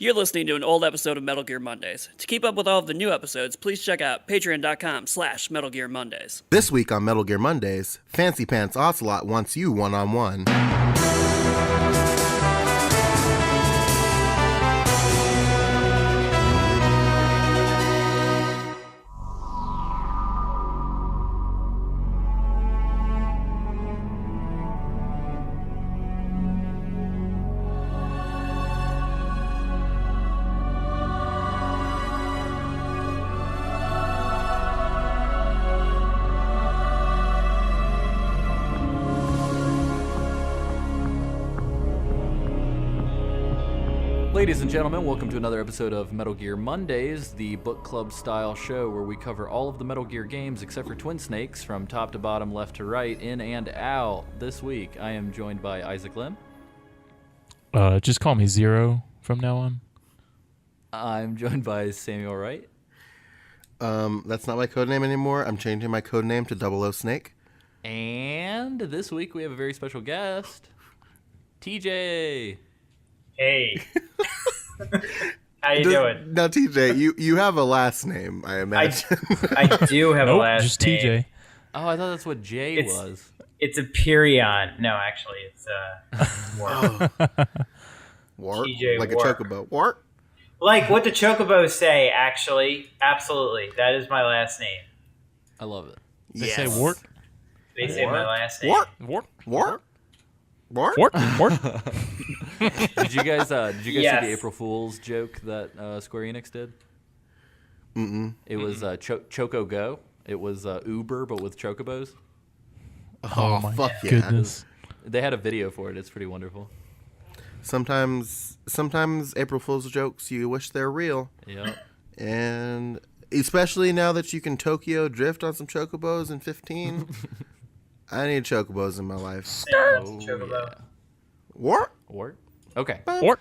You're listening to an old episode of Metal Gear Mondays. To keep up with all of the new episodes, please check out patreon.com/Metal Gear Mondays. This week on Metal Gear Mondays, Fancy Pants Ocelot wants you one-on-one. Ladies and gentlemen, welcome to another episode of Metal Gear Mondays, the book club style show where we cover all of the Metal Gear games except for Twin Snakes from top to bottom, left to right, in and out. This week, I am joined by Isaac Lim. Just call me Zero from now on. I'm joined by Samuel Wright. That's not my codename anymore. I'm changing my codename to 00 Snake. And this week, we have a very special guest, TJ. Hey. How you doing? Now, TJ, you have a last name, I imagine. I do have a last just name. TJ. Oh, I thought that's what J was. It's a Perion. No, actually, it's Wark. Wark? TJ like Wark. a chocobo. Wark? Like what the chocobos say, actually. Absolutely. That is my last name. I love it. They Yes. say Wart. They say my last name. Wark? Wart. Wark? Wark? Wart. Wart. Did you guys Yes. see the April Fool's joke that Square Enix did? Mm-mm. It was Choco Go. It was Uber, but with chocobos. Oh, my fuck yeah. goodness. They had a video for it. It's pretty wonderful. Sometimes April Fool's jokes, you wish they're real. Yeah. And especially now that you can Tokyo drift on some chocobos in 15, I need chocobos in my life. Chocobo. Wark? Work. Okay. Wart.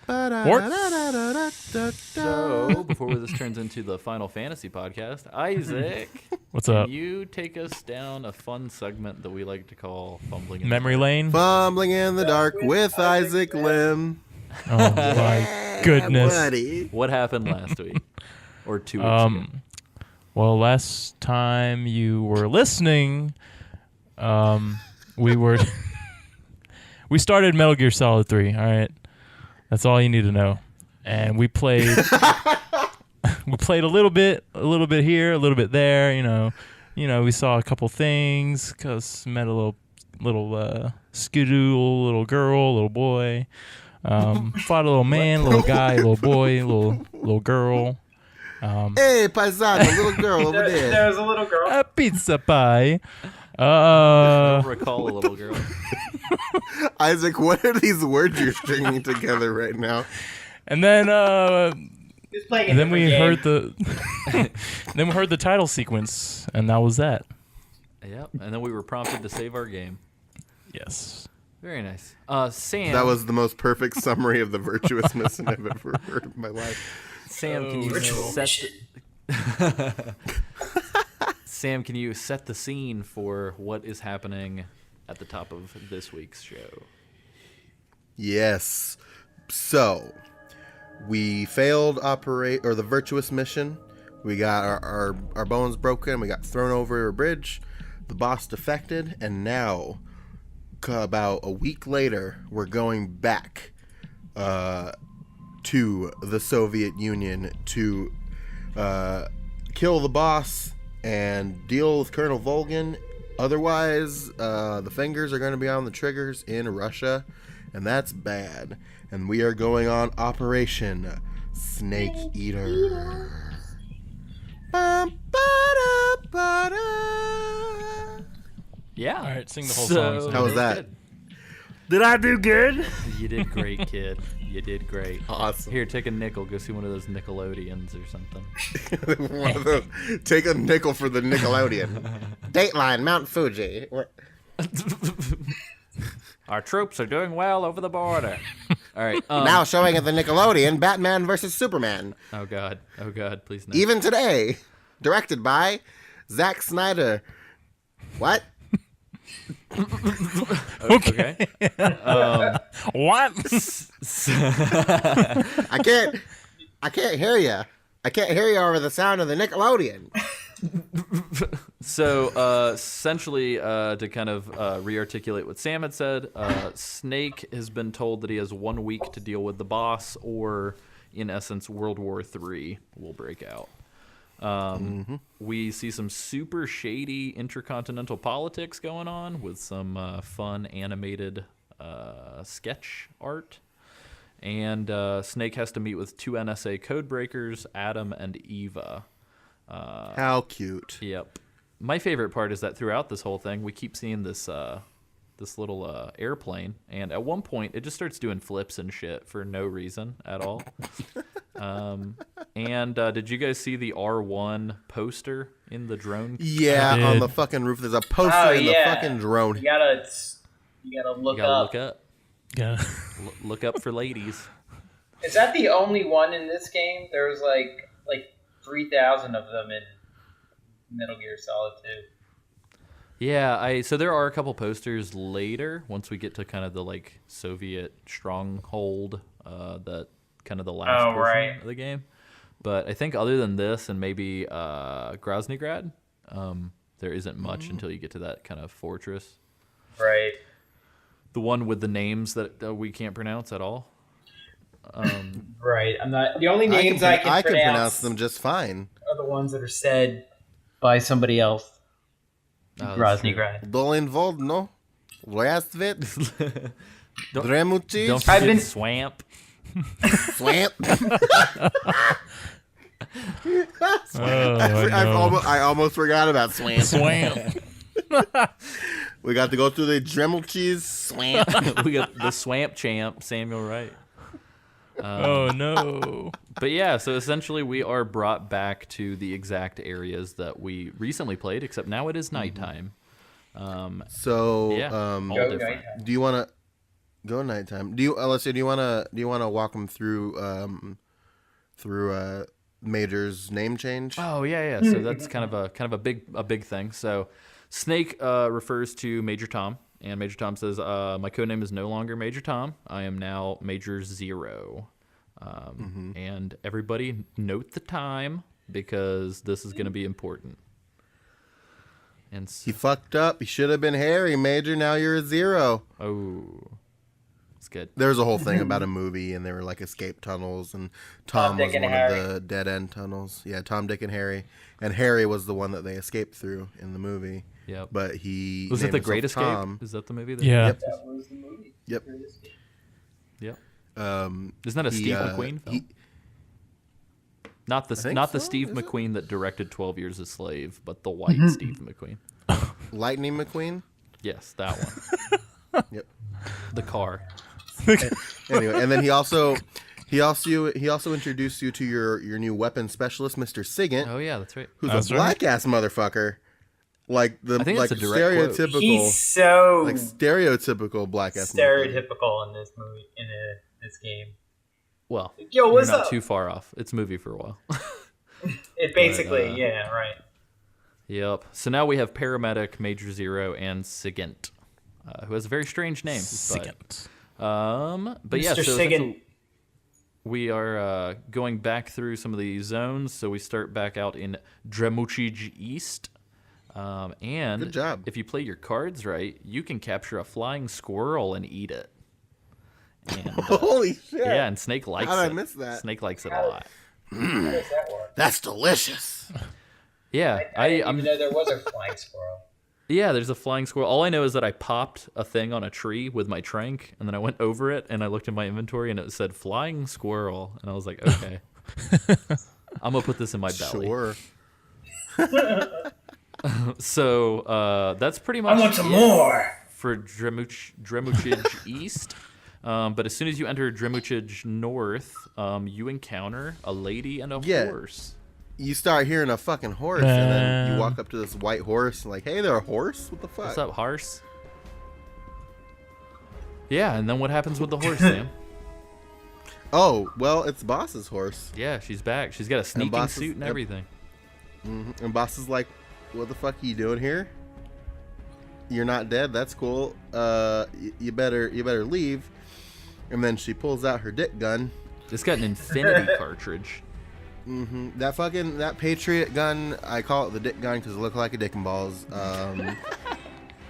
So before this turns into the Final Fantasy podcast, Isaac, What's up? can you take us down a fun segment that we like to call Fumbling in the Memory Dark? lane. Fumbling in the dark with Isaac Lim. Oh my goodness. Buddy. What happened last week or 2 weeks ago? Well, last time you were listening, we were we started Metal Gear Solid 3. All right, that's all you need to know. And we played we played a little bit here, a little bit there. You know, we saw a couple things. Cause met a little skidoo, little girl, little boy. Fought a little man, little guy, little boy, little girl. Hey, paisano, little girl over there. There was a little girl. A pizza pie. I don't recall a little girl. Isaac, what are these words you're stringing together right now? And then He was playing a then we different heard game. then we heard the title sequence, and that was that. Yep. And then we were prompted to save our game. Yes. Very nice. Sam. That was the most perfect summary of the virtuous mission I've ever heard in my life. Sam, can you Virtual set mission. Sam, can you set the scene for what is happening at the top of this week's show? Yes. So, we failed the virtuous mission. We got our bones broken. We got thrown over a bridge. The boss defected. And now, about a week later, we're going back to the Soviet Union to kill the boss and deal with Colonel Volgin. Otherwise, the fingers are going to be on the triggers in Russia, and that's bad. And we are going on Operation Snake Eater. Bum, ba-da, ba-da. Yeah. All right, sing the whole song, Sam. How was that? Good. Did I do good? You did great, kid. You did great. Awesome. Here, take a nickel. Go see one of those Nickelodeons or something. One of those. Take a nickel for the Nickelodeon. Dateline, Mount Fuji. Our troops are doing well over the border. All right. Now showing at the Nickelodeon, Batman vs. Superman. Oh God, please no. Even today, directed by Zack Snyder. What? Okay. What? I can't. I can't hear you. I can't hear you over the sound of the Nickelodeon. So essentially, to kind of re-articulate what Sam had said, Snake has been told that he has 1 week to deal with the boss, or in essence, World War III will break out. We see some super shady intercontinental politics going on with some fun animated sketch art. And Snake has to meet with 2 NSA codebreakers, Adam and Eva. How cute. Yep. My favorite part is that throughout this whole thing, we keep seeing this little airplane, and at one point, it just starts doing flips and shit for no reason at all. And did you guys see the R1 poster in the drone? Yeah, I on did. the fucking roof. There's a poster in the fucking drone. You gotta look You gotta up. look up. Yeah. Look up for ladies. Is that the only one in this game? There was like 3,000 of them in Metal Gear Solid 2. Yeah, so there are a couple posters later once we get to kind of the like Soviet stronghold, that kind of the last portion right. of the game. But I think other than this and maybe Groznygrad, there isn't much until you get to that kind of fortress. Right. The one with the names that we can't pronounce at all. Right. I'm not. The only names I can pronounce them just fine. are the ones that are said by somebody else. Groznygrad. Dolin Vodno, Rastvit, Dremuchi, Don't I've forget been- Swamp. Swamp. Oh, I almost forgot about Swamp. Swamp. We got to go through the Dremelchi's Swamp. We got the Swamp Champ, Samuel Wright. Oh no. But yeah, so essentially we are brought back to the exact areas that we recently played, except now it is nighttime. So, Yeah, all Go different. nighttime. do you want to go nighttime? Alyssa, do you want to walk them through Major's name change? Oh yeah. So that's kind of a big thing. So Snake refers to Major Tom, and Major Tom says, "My codename is no longer Major Tom. I am now Major Zero." And everybody note the time because this is going to be important. And He fucked up. He should have been Harry, Major. Now you're a Zero. It's good. There was a whole thing about a movie, and there were like escape tunnels, and Tom Dick, was and one Harry. of the dead end tunnels. Yeah, Tom, Dick, and Harry. And Harry was the one that they escaped through in the movie. Yep. But he Was it named The himself Great Escape? Tom. Is that the movie? Yeah. Yep. That was the movie. Yep. Yep. Isn't Isn't that a Steve McQueen film? Not the think not the so, Steve is it? McQueen that directed 12 Years a Slave, but the white Steve McQueen. Lightning McQueen. Yes, that one. Yep. The car. Anyway, and then he also introduced you to your new weapon specialist, Mr. Sigint, Oh yeah, that's right. who's That's a right. black ass motherfucker, like the I think like that's a direct quote. stereotypical, He's so like stereotypical black ass stereotypical in this movie, this game. Well, Yo, you're what's not up? too far off. It's movie for a while. It basically, But, yeah, right. Yep. So now we have Paramedic, Major Zero, and Sigint, who has a very strange name. Second. But yeah, Mr. so Sigint. essentially we are going back through some of the zones. So we start back out in Dremuchij East. And Good job. if you play your cards right, you can capture a flying squirrel and eat it. And, Holy shit! yeah, and Snake likes How it. did I miss that? Snake likes it a lot. How does that work? That's delicious. Yeah, I didn't I'm even know there was a flying squirrel. Yeah, there's a flying squirrel. All I know is that I popped a thing on a tree with my trank, and then I went over it, and I looked in my inventory, and it said flying squirrel, and I was like, okay, I'm gonna put this in my belly. Sure. So that's pretty much I want some it more. for Dremuchij East. But as soon as you enter Dremuchij North, you encounter a lady and a Yeah. horse. You start hearing a fucking horse, and then you walk up to this white horse, and like, hey, there, a horse? What the fuck? What's up, horse? Yeah, and then what happens with the horse, Sam? Oh, well, it's Boss's horse. Yeah, she's back. She's got a sneaking Boss is- suit and yep. everything. And Boss is like, what the fuck are you doing here? You're not dead. That's cool. You better leave. And then she pulls out her dick gun It's got an infinity cartridge. That Patriot gun, I call it the dick gun because it looked like a dick and balls.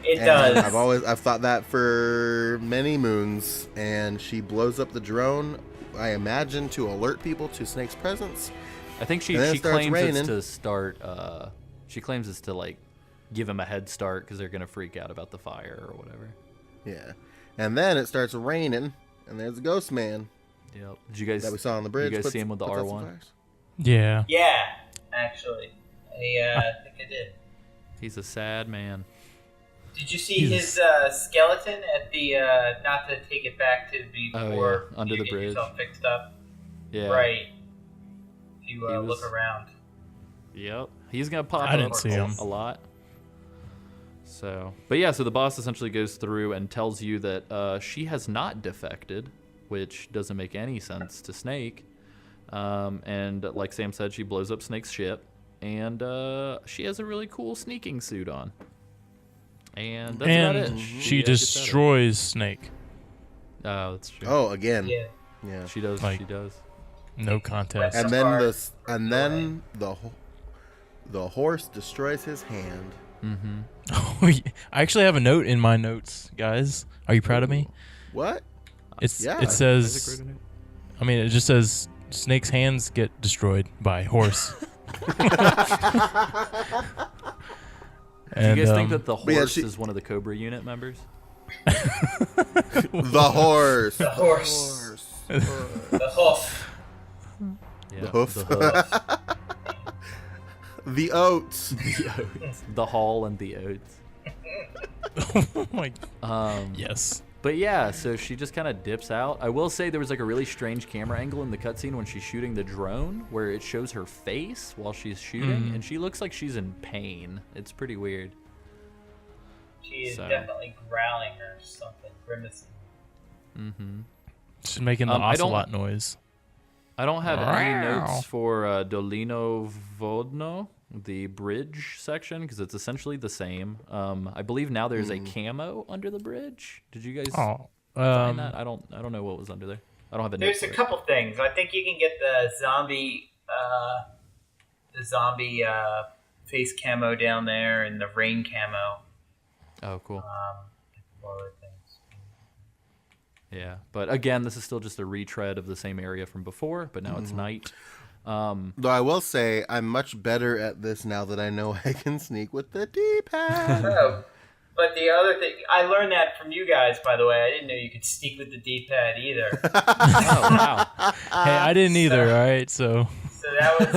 It does. I've thought that for many moons. And she blows up the drone, I imagine, to alert people to Snake's presence. I think she claims it's to start. She claims it's to like give him a head start because they're gonna freak out about the fire or whatever. Yeah, and then it starts raining, and there's a ghost man. Yep. Did you guys that we saw on the bridge? You guys see him with the R1? Yeah. Yeah, actually, I think I did. He's a sad man. Did you see his skeleton at the? Not to take it back to before under you the get bridge. yourself fixed up. Yeah. Right. If you look around. Yep. He's gonna pop I didn't up see him a lot. So, but yeah, so the boss essentially goes through and tells you that she has not defected, which doesn't make any sense to Snake. And like Sam said, she blows up Snake's ship, and she has a really cool sneaking suit on. And that's about it. She destroys Snake. Oh, that's true. Oh, again. Yeah. She does. Like- She does. No contest. And then the horse destroys his hand. Oh, yeah. I actually have a note in my notes, guys. Are you proud of me? What? It says, I mean, it just says Snake's hands get destroyed by horse. Do you guys think that the yeah, horse is one of the Cobra unit members? The horse. The horse. The hoof. Yeah, The hoof. The hoof. The oats. The oats. The hall and the oats. Oh my. Yes. But yeah, so she just kind of dips out. I will say there was like a really strange camera angle in the cutscene when she's shooting the drone where it shows her face while she's shooting, and she looks like she's in pain. It's pretty weird. She is definitely growling or something, grimacing. She's making the ocelot noise. I don't have any notes for Dolino Vodno, the bridge section, because it's essentially the same. I believe now there's a camo under the bridge. Did you guys find that? I don't know what was under there. I don't have a note. There's a couple things. I think you can get the zombie face camo down there and the rain camo. Oh, cool. Other things. Yeah, but again, this is still just a retread of the same area from before, but now it's night. Though I will say I'm much better at this now that I know I can sneak with the D-pad. Oh, but the other thing, I learned that from you guys, by the way. I didn't know you could sneak with the D-pad either. Oh, wow. Hey, I didn't either. All right, so. So that was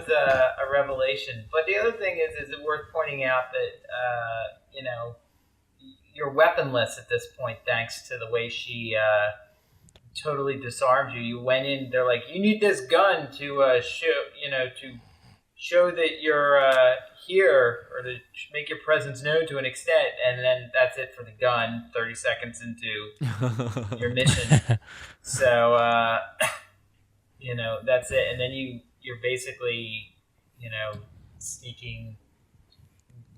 a revelation. But the other thing is it worth pointing out that you're weaponless at this point, thanks to the way she totally disarmed you. You went in. They're like, you need this gun to show that you're here, or to make your presence known to an extent. And then that's it for the gun. 30 seconds into your mission. So that's it. And then you're basically sneaking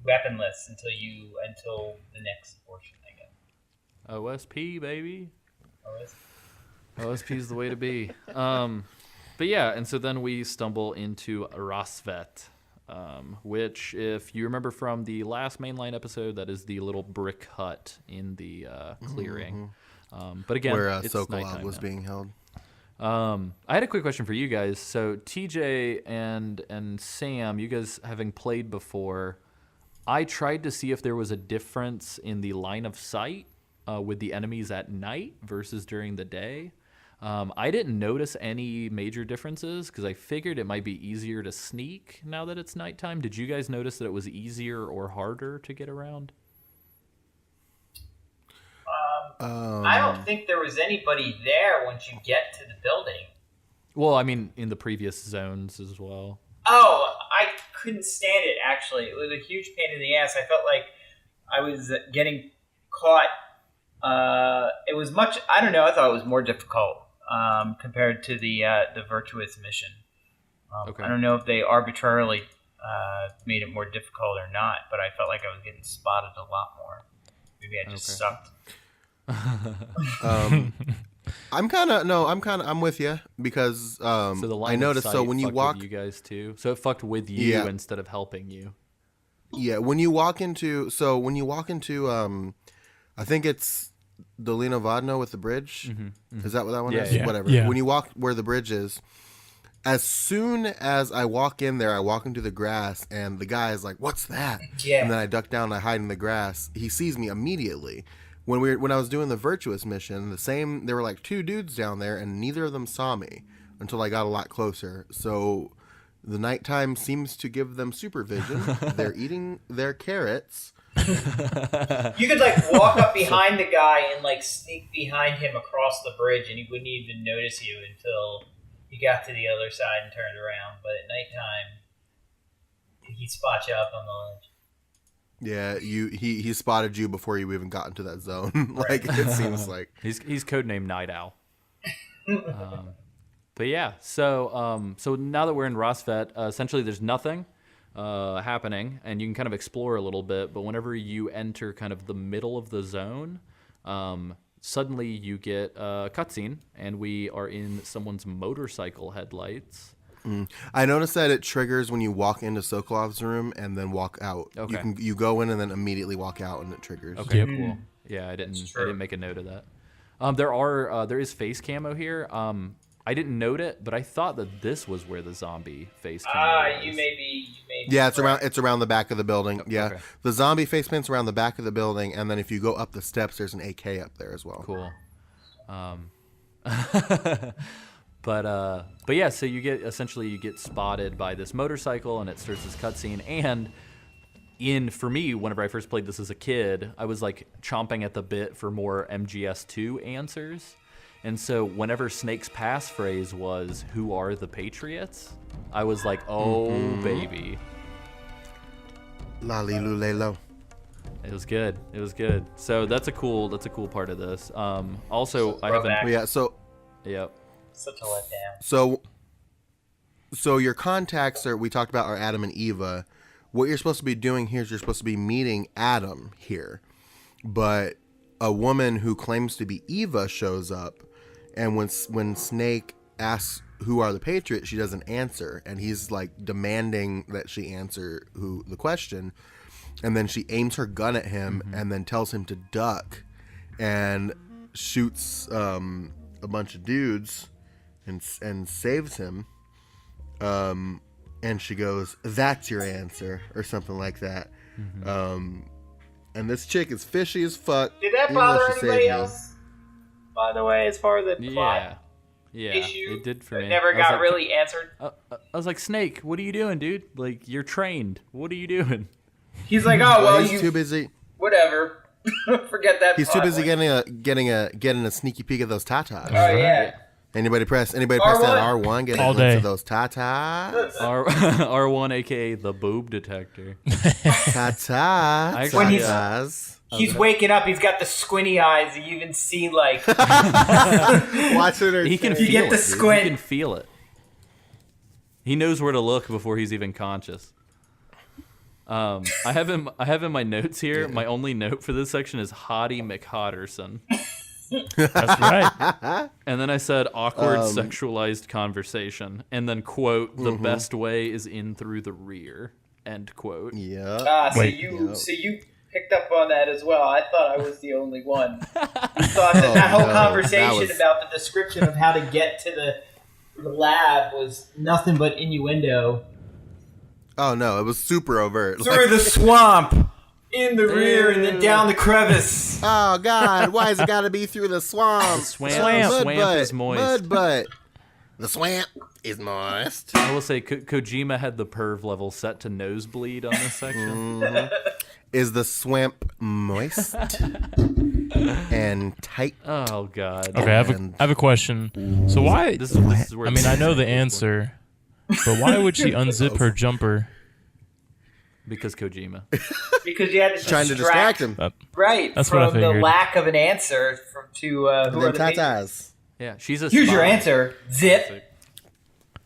weaponless until the next portion, I guess. OSP, baby. OSP. OSP is the way to be. But yeah, and so then we stumble into Rasvet, which, if you remember from the last mainline episode, that is the little brick hut in the clearing. But again, Where it's Sokolov nighttime was now. being held. I had a quick question for you guys. So TJ and Sam, you guys having played before, I tried to see if there was a difference in the line of sight with the enemies at night versus during the day. I didn't notice any major differences because I figured it might be easier to sneak now that it's nighttime. Did you guys notice that it was easier or harder to get around? I don't think there was anybody there once you get to the building. Well, I mean, in the previous zones as well. Oh, I couldn't stand it, actually. It was a huge pain in the ass. I felt like I was getting caught. It was much, I don't know, I thought it was more difficult compared to the Virtuous mission. Okay. I don't know if they arbitrarily made it more difficult or not, but I felt like I was getting spotted a lot more. Maybe I just sucked. I'm with you because So the line I noticed. of So sight when you fucked walk, with you guys too. So it fucked with you Yeah. instead of helping you. yeah, when you walk into, I think it's Dolina Vodno with the bridge. Is that what that one Yeah, is? yeah. Whatever. Yeah. When you walk where the bridge is, as soon as I walk in there, I walk into the grass, and the guy is like, "What's that?" Yeah. And then I duck down, and I hide in the grass. He sees me immediately. When I was doing the virtuous mission, there were like 2 dudes down there, and neither of them saw me until I got a lot closer. So the nighttime seems to give them supervision. They're eating their carrots. You could like walk up behind the guy and like sneak behind him across the bridge, and he wouldn't even notice you until you got to the other side and turned around. But at nighttime, he'd spot you up on the ledge. Yeah, he spotted you before you even got into that zone. Like it seems like. He's codenamed Night Owl. But yeah, so now that we're in Rosvet, essentially there's nothing happening, and you can kind of explore a little bit. But whenever you enter kind of the middle of the zone, suddenly you get a cutscene, and we are in someone's motorcycle headlights. I noticed that it triggers when you walk into Sokolov's room and then walk out. Okay. You go in and then immediately walk out, and it triggers. Okay, Yep. cool. Yeah, I didn't true. make a note of that. There is face camo here. I didn't note it, but I thought that this was where the zombie face camo was. You may be. Yeah, it's around the back of the building. Yeah, Okay. the zombie face paint's around the back of the building, and then if you go up the steps, there's an AK up there as well. Cool. But yeah, so you get spotted by this motorcycle, and it starts this cutscene. And for me, whenever I first played this as a kid, I was like chomping at the bit for more MGS2 answers. And so whenever Snake's passphrase was "Who are the Patriots?" I was like, "Oh baby." La li lu le lo. It was good. It was good. So that's a cool part of this. Also, I haven't. Throwback. Yeah, so Yep. Such a letdown. So your contacts we talked about are Adam and Eva. What you're supposed to be doing here is you're supposed to be meeting Adam here, but a woman who claims to be Eva shows up, and when Snake asks who are the Patriots, she doesn't answer, and he's like demanding that she answer the question, and then she aims her gun at him and then tells him to duck, and shoots a bunch of dudes and saves him. And she goes, "That's your answer," or something like that. And this chick is fishy as fuck. Did that even though bother she saved anybody me. else? By the way, as far as the plot Yeah, issue, it did for it me. never I was got like- really answered. I was like, Snake, what are you doing, dude? Like, you're trained. What are you doing? He's like, oh well, He's too busy. whatever. Forget that. He's too plot busy point. getting a sneaky peek at those tatas. Oh yeah. Anybody press that R1? R1, get All a glimpse day. of those tatas. R1, aka the boob detector. Tatas. Actually, When he's- tatas. He's waking up. He's got the squinty eyes. You even see like Watching her. He can face. feel get it. the dude. squint. He can feel it. He knows where to look before he's even conscious. I have in my notes here. My only note for this section is Hottie McHotterson. That's right. And then I said awkward sexualized conversation. And then quote, the best way is in through the rear. End quote. Yeah. so Wait. you picked up on that as well. I thought I was the only one. You thought that whole no, conversation that was- about the description of how to get to the lab was nothing but innuendo. Oh no, it was super overt. Through the swamp, in the rear, and then down the crevice. Oh God, why has it got to be through the swamp? Swamp is moist. Mud butt. The swamp is moist. I will say Kojima had the perv level set to nosebleed on this section. Is the swamp moist and tight? Oh god. Okay, I have a question. So why? This is where I mean, I know the answer, but why would she unzip her jumper? because Kojima. Because you had to Trying to distract him. Right, That's what I from the figured. lack of an answer to who And are then the Patriots. tatas. Yeah, she's a Here's your spy. answer. Zip.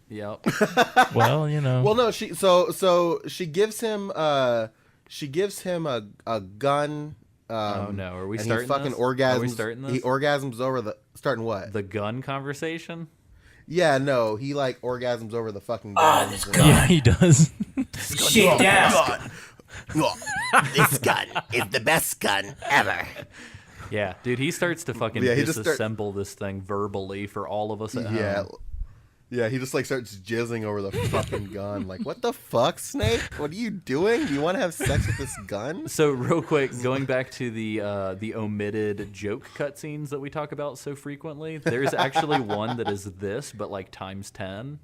Yep. Well, you know. Well, no, she gives him a gun Oh no, are we and starting he fucking this? orgasms. Are we starting this? He orgasms over the starting what? The gun conversation? Yeah, no, he like orgasms over the fucking Ah, guns. this and- gun. Yeah, he does. Shit down. This gun is the best gun ever. Yeah, dude, he starts to fucking Yeah, he just disassemble this thing verbally for all of us at Yeah. home. Yeah, he just like starts jizzing over the fucking gun. Like, what the fuck, Snake? What are you doing? Do you want to have sex with this gun? So real quick, going back to the omitted joke cutscenes that we talk about so frequently, there's actually one that is this, but like times 10.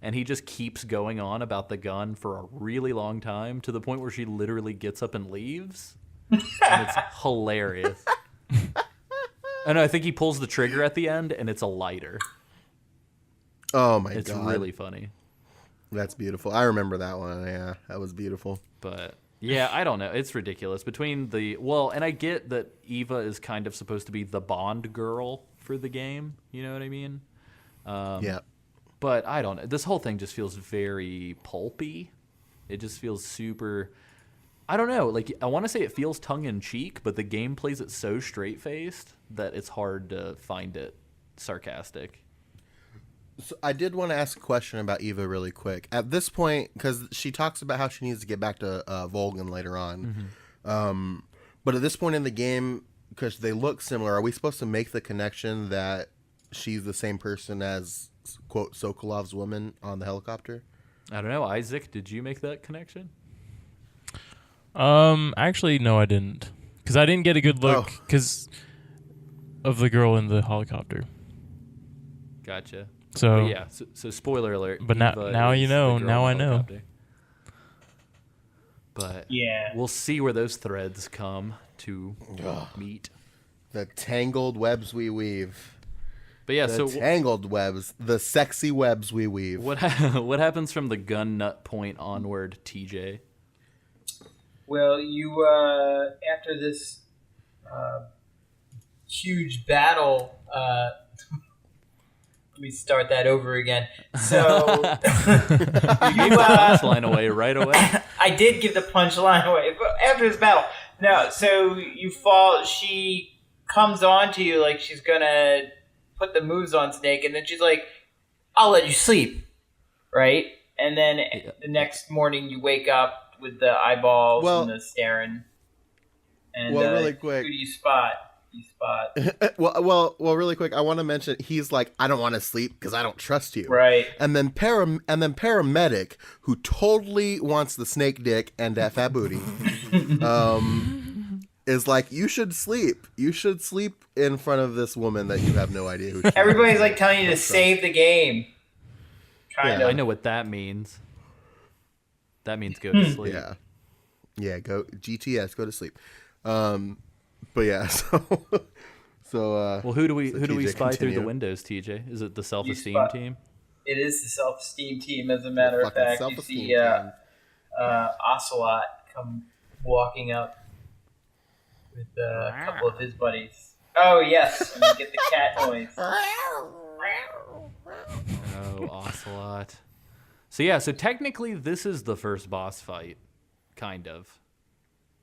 And he just keeps going on about the gun for a really long time to the point where she literally gets up and leaves. And it's hilarious. And I think he pulls the trigger at the end and it's a lighter. Oh my It's god. really funny. That's beautiful. I remember that one. Yeah, that was beautiful. But yeah, I don't know. It's ridiculous. Between and I get that Eva is kind of supposed to be the Bond girl for the game. You know what I mean? Yeah. But I don't know. This whole thing just feels very pulpy. It just feels super. I don't know. Like, I want to say it feels tongue in cheek, but the game plays it so straight faced that it's hard to find it sarcastic. So I did want to ask a question about Eva really quick. At this point, because she talks about how she needs to get back to Volgan later on. But at this point in the game, because they look similar, are we supposed to make the connection that she's the same person as, quote, Sokolov's woman on the helicopter? I don't know. Isaac, did you make that connection? Actually, no, I didn't. Because I didn't get a good look because of the girl in the helicopter. Gotcha. So But yeah, so spoiler alert. But Eva now is you the know, girl now in the I know. helicopter. But Yeah. we'll see where those threads come to meet. The tangled webs we weave. But yeah, The so tangled webs. The sexy webs we weave. what what happens from the gun nut point onward, TJ? Well, you after this huge battle. Let me start that over again. So You gave the punchline away right away. I did give the punchline away, but after this battle, no. So you fall. She comes on to you like she's gonna put the moves on Snake, and then she's like, "I'll let you sleep," right? And then the next morning you wake up with the eyeballs and the staring. And Well, really quick. who do you spot? You spot well, really quick. I want to mention he's like, I don't want to sleep because I don't trust you. right. And then paramedic, who totally wants the snake dick and that fat booty, is like, you should sleep. You should sleep in front of this woman that you have no idea who she is. Everybody's like telling you to save the game. Kind Yeah. of. I know what that means. That means go to sleep. Yeah. Go GTS. Go to sleep. But yeah. So. Well, who do we TJ, spy through the continue. windows, TJ? Is it the self-esteem spot- team? It is the self-esteem team, as a matter of Fucking fact. You self-esteem see team. Ocelot come walking up with a couple of his buddies. Oh, yes, and you get the cat noise. Oh, Ocelot. So yeah, so technically this is the first boss fight, kind of,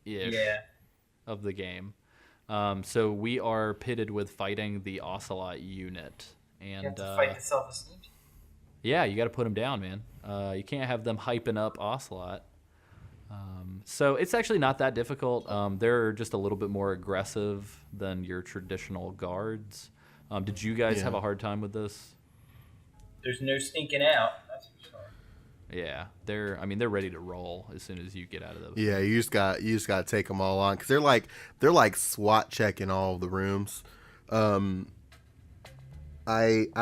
ish, Yeah. of the game. So we are pitted with fighting the Ocelot unit, and You have to fight the self-esteem team. yeah, you got to put them down, man. You can't have them hyping up Ocelot. So it's actually not that difficult. They're just a little bit more aggressive than your traditional guards. Did you guys have a hard time with this? There's no sneaking out. That's for sure. Yeah, they're ready to roll as soon as you get out of the. Yeah, you just got to take them all on because they're like SWAT checking all of the rooms. I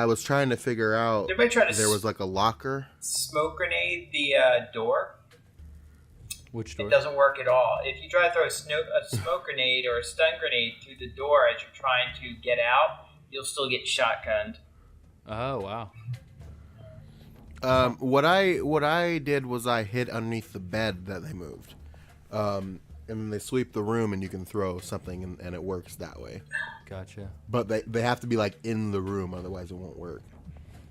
was trying to figure out. Everybody try to There was like a locker. smoke grenade the door. Which door? It doesn't work at all. If you try to throw a smoke grenade or a stun grenade through the door as you're trying to get out, you'll still get shotgunned. Oh wow. What I did was I hid underneath the bed that they moved, and then they sweep the room and you can throw something and it works that way. Gotcha. But they have to be like in the room, otherwise it won't work.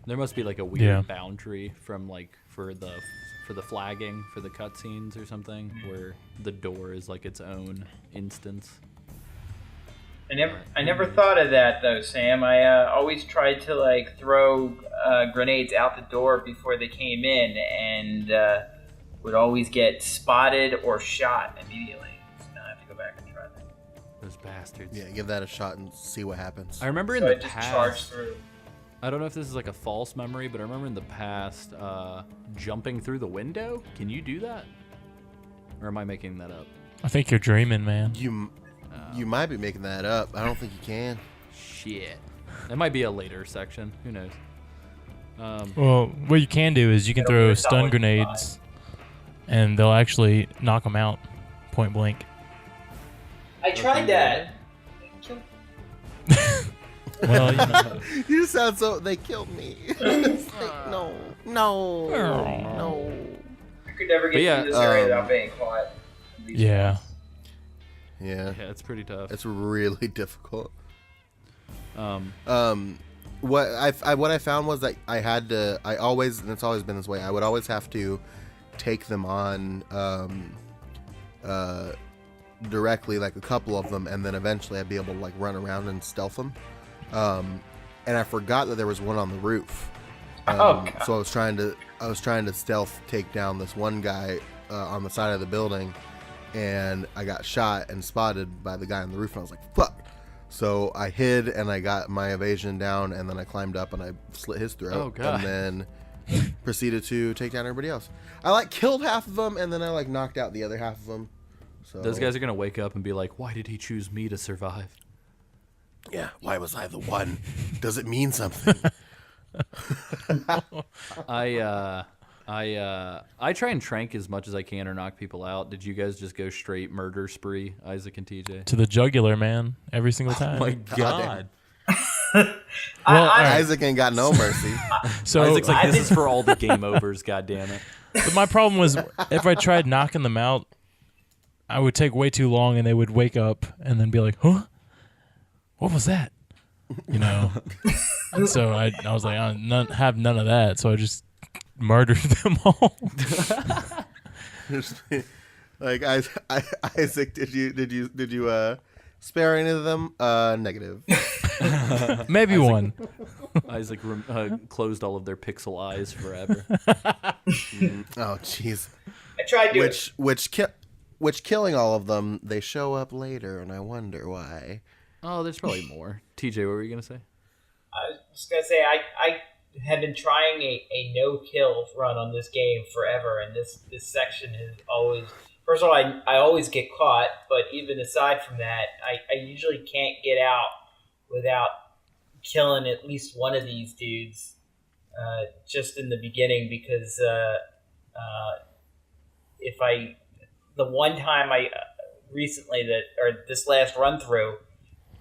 There must be like a weird boundary from like for the flagging for the cutscenes or something where the door is like its own instance. I never thought of that though, Sam. I always tried to like throw grenades out the door before they came in, and would always get spotted or shot immediately. So now I have to go back and try that. Those bastards. Yeah, give that a shot and see what happens. I remember in So the I just charged past. through. I don't know if this is like a false memory, but I remember in the past jumping through the window. Can you do that? Or am I making that up? I think you're dreaming, man. You might be making that up. I don't think you can. Shit. That might be a later section. Who knows? Well, what you can do is you can It'll be throw a stun solid grenades, and they'll actually knock them out, point blank. I tried that. Well, you know. You sound so. They killed me. It's like, no. I could never get yeah, through this area without being caught. Yeah. Yeah, Yeah, it's pretty tough. it's really difficult. Um, What I found was that I always, and it's always been this way, I would always have to take them on directly, like a couple of them, and then eventually I'd be able to like run around and stealth them. And I forgot that there was one on the roof. God. So I was trying to stealth take down this one guy on the side of the building, and I got shot and spotted by the guy on the roof, and I was like, fuck. So I hid and I got my evasion down, and then I climbed up and I slit his throat. Oh, God. And then proceeded to take down everybody else. I like killed half of them, and then I like knocked out the other half of them. So those guys are going to wake up and be like, why did he choose me to survive? yeah, why was I the one? Does it mean something? I try and trank as much as I can or knock people out. Did you guys just go straight murder spree, Isaac and TJ? To the jugular, man. Every single time. My God. Well, all right. Isaac ain't got no mercy. So Isaac's like, this is for all the game overs, goddammit. but my problem was if I tried knocking them out, I would take way too long, and they would wake up and then be like, huh? What was that? You know? And so I was like, I have none of that. So I just murdered them all. Like Isaac, did you spare any of them? Negative. Maybe one. Isaac closed all of their pixel eyes forever. Oh jeez. I tried to. Which killing all of them, they show up later, and I wonder why. Oh, there's probably more. TJ, what were you going to say? I was just gonna say I have been trying a no kill run on this game forever, and this section has always. First of all, I always get caught, but even aside from that, I usually can't get out without killing at least one of these dudes just in the beginning, because the one time recently this last run through,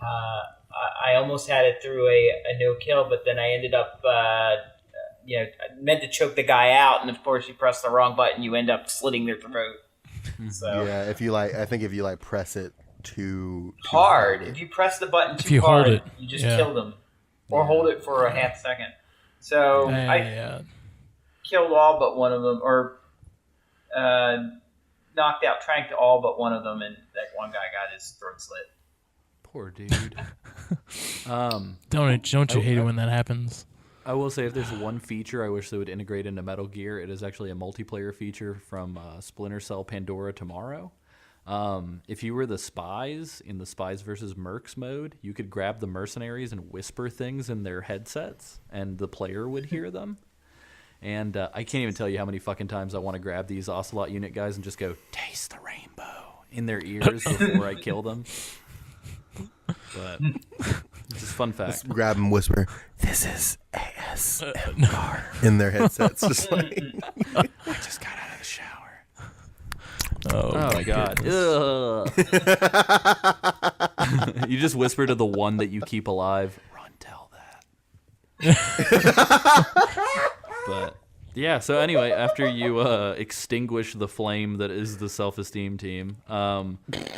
I almost had it through a no kill, but then I ended up I meant to choke the guy out, and of course you press the wrong button, you end up slitting their throat. So Yeah, if you press it too hard. If you press the button If too you hold hard, it, you just yeah. kill them, or hold it for a half second. So I Yeah. killed all but one of them, or knocked out, tranked all but one of them, and that one guy got his throat slit. Poor dude. Don't you hate it when that happens? I will say, if there's one feature I wish they would integrate into Metal Gear, it is actually a multiplayer feature from Splinter Cell Pandora Tomorrow. If you were the spies in the Spies versus Mercs mode, you could grab the mercenaries and whisper things in their headsets, and the player would hear them. And I can't even tell you how many fucking times I want to grab these Ocelot unit guys and just go, taste the rainbow, in their ears before I kill them. But just fun fact. Just grab and whisper, "This is ASMR" in their headsets. Just like, I just got out of the shower. Oh my god. Ugh. You just whisper to the one that you keep alive, run, tell that. But yeah, so anyway, after you extinguish the flame that is the self-esteem team,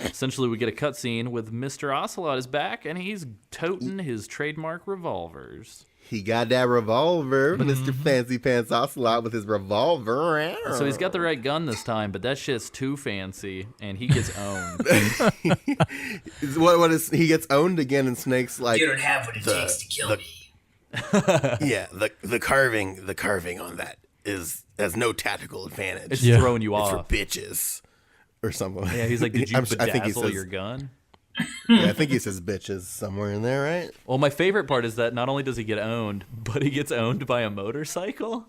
essentially we get a cutscene with Mr. Ocelot is back, and he's toting his trademark revolvers. He got that revolver, Mr. Fancy Pants Ocelot with his revolver. So he's got the right gun this time, but that shit's too fancy, and he gets owned. What is he gets owned again? And Snake's like, You don't have what it takes to kill me. yeah, the carving on that has no tactical advantage. It's Yeah. throwing you It's for off. bitches or something. Yeah, he's like, did you I think he bedazzle says, your gun? Yeah, I think he says bitches somewhere in there, right? Well, my favorite part is that not only does he get owned, but he gets owned by a motorcycle.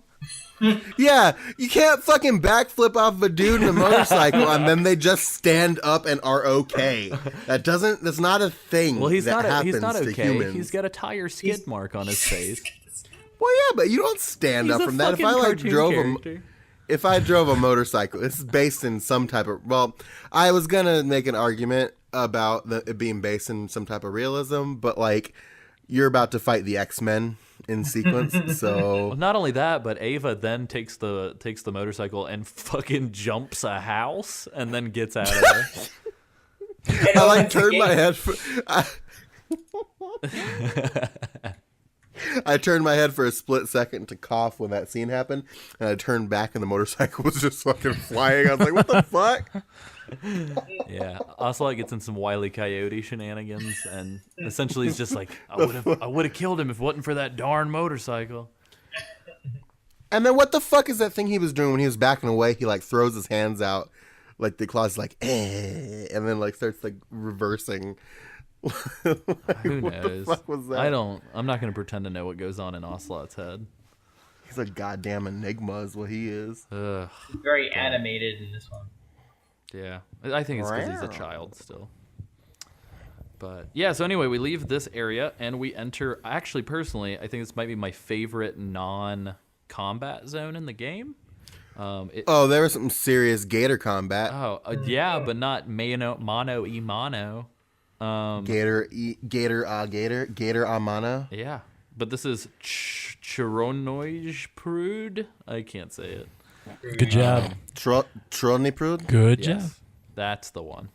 Yeah, you can't fucking backflip off a dude in a motorcycle and then they just stand up and are okay. That's not a thing. Well, he's that not happens to okay. humans. He's got a tire skid mark on his face. Well, yeah, but you don't stand He's up a from that. If fucking I like cartoon drove character. if I drove a motorcycle, this is based in some type of. Well, I was gonna make an argument about it being based in some type of realism, but like you're about to fight the X-Men in sequence, so Well, not only that, but Ava then takes the motorcycle and fucking jumps a house and then gets out of there. I like turned my head. I turned my head for a split second to cough when that scene happened, and I turned back and the motorcycle was just fucking flying. I was like, "What the fuck?" Yeah, Ocelot gets in some Wile E. Coyote shenanigans, and essentially he's just like, I would have killed him if it wasn't for that darn motorcycle. And then what the fuck is that thing he was doing when he was backing away? He like throws his hands out, like the claws, like, and then like starts like reversing. Who What knows? the fuck was that? I'm not gonna pretend to know what goes on in Ocelot's head. He's a goddamn enigma, is what he is. Ugh. Very animated in this one. Yeah, I think it's because he's a child still. But yeah, so anyway, we leave this area and we enter. Actually, personally, I think this might be my favorite non-combat zone in the game. Oh, there was some serious gator combat. Yeah, but not mano e mano. Gator Amana. Yeah, but this is Chironoj Prude. I can't say it. Good job. Troniprud? Good job. Yes, that's the one.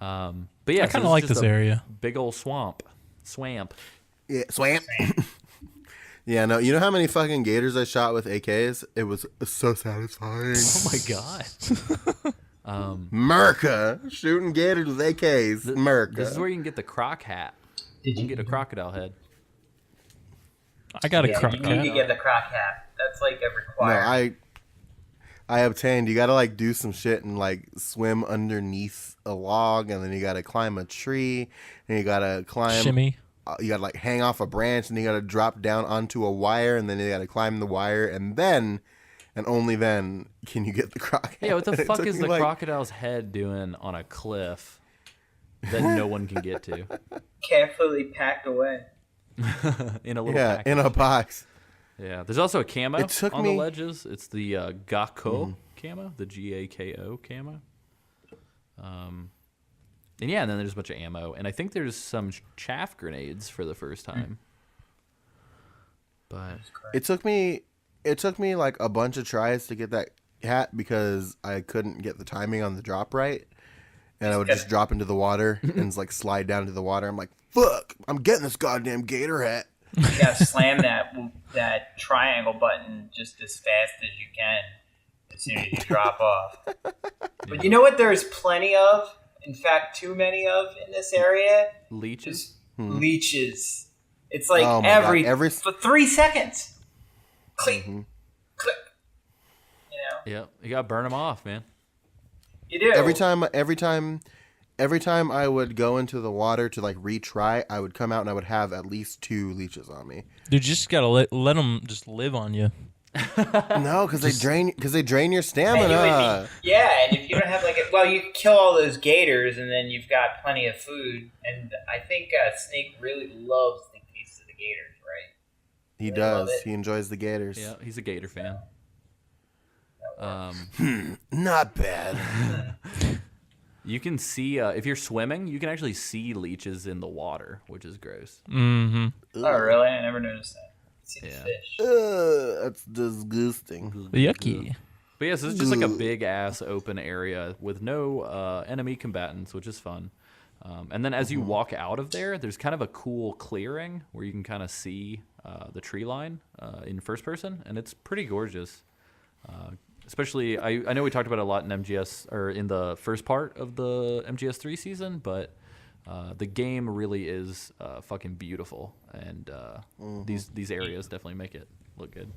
But yeah, I kind of like this area. Big old swamp. Yeah, swamp. Yeah, no, you know how many fucking gators I shot with AKs? It was so satisfying. Oh my god. Merca. Shooting gators with AKs. Merca. This is where you can get the croc hat. You can get a crocodile head. I got a Yeah, croc you need to hat. get the croc hat. That's like a No, requirement. I obtained. You gotta like do some shit and like swim underneath a log, and then you gotta climb a tree, and you gotta climb. Shimmy. You gotta like hang off a branch, and you gotta drop down onto a wire, and then you gotta climb the wire, and then, and only then, can you get the croc hat. Yeah, what the And it fuck took is me, the like, crocodile's head doing on a cliff that no one can get to? Carefully packed away. In a little Yeah, package. in a box. Yeah, there's also a camo It took on me- the ledges. It's the Gako camo, the Gako camo. And yeah, and then there's a bunch of ammo, and I think there's some chaff grenades for the first time. But It took me like a bunch of tries to get that hat because I couldn't get the timing on the drop right. And I would just drop into the water and like slide down into the water. I'm like, fuck, I'm getting this goddamn gator hat. You gotta slam that triangle button just as fast as you can as soon as you drop off. But you know what there's plenty of? In fact, too many of in this area? leeches. Leeches. It's like Oh my God, every- for 3 seconds. Click. Click. You know? Yeah, you gotta burn them off, man. You do. Every time I would go into the water to like retry, I would come out and I would have at least 2 leeches on me. Dude, you just gotta let them just live on you. No, because they drain your And you stamina. would be, yeah, and if you don't have you kill all those gators and then you've got plenty of food. And I think Snake really loves the taste of the gators, right? He I love does. it. He enjoys the gators. Yeah, he's a gator fan. Not bad. You can see if you're swimming, you can actually see leeches in the water, which is gross. Mm-hmm. Oh, really? I never noticed that. See the Yeah. fish. That's disgusting. Yucky. But yeah, so it's just like a big ass open area with no enemy combatants, which is fun. And then as you walk out of there, there's kind of a cool clearing where you can kind of see the tree line in first person, and it's pretty gorgeous. Especially, I know we talked about it a lot in MGS or in the first part of the MGS3 season, but the game really is fucking beautiful, and these areas definitely make it look good.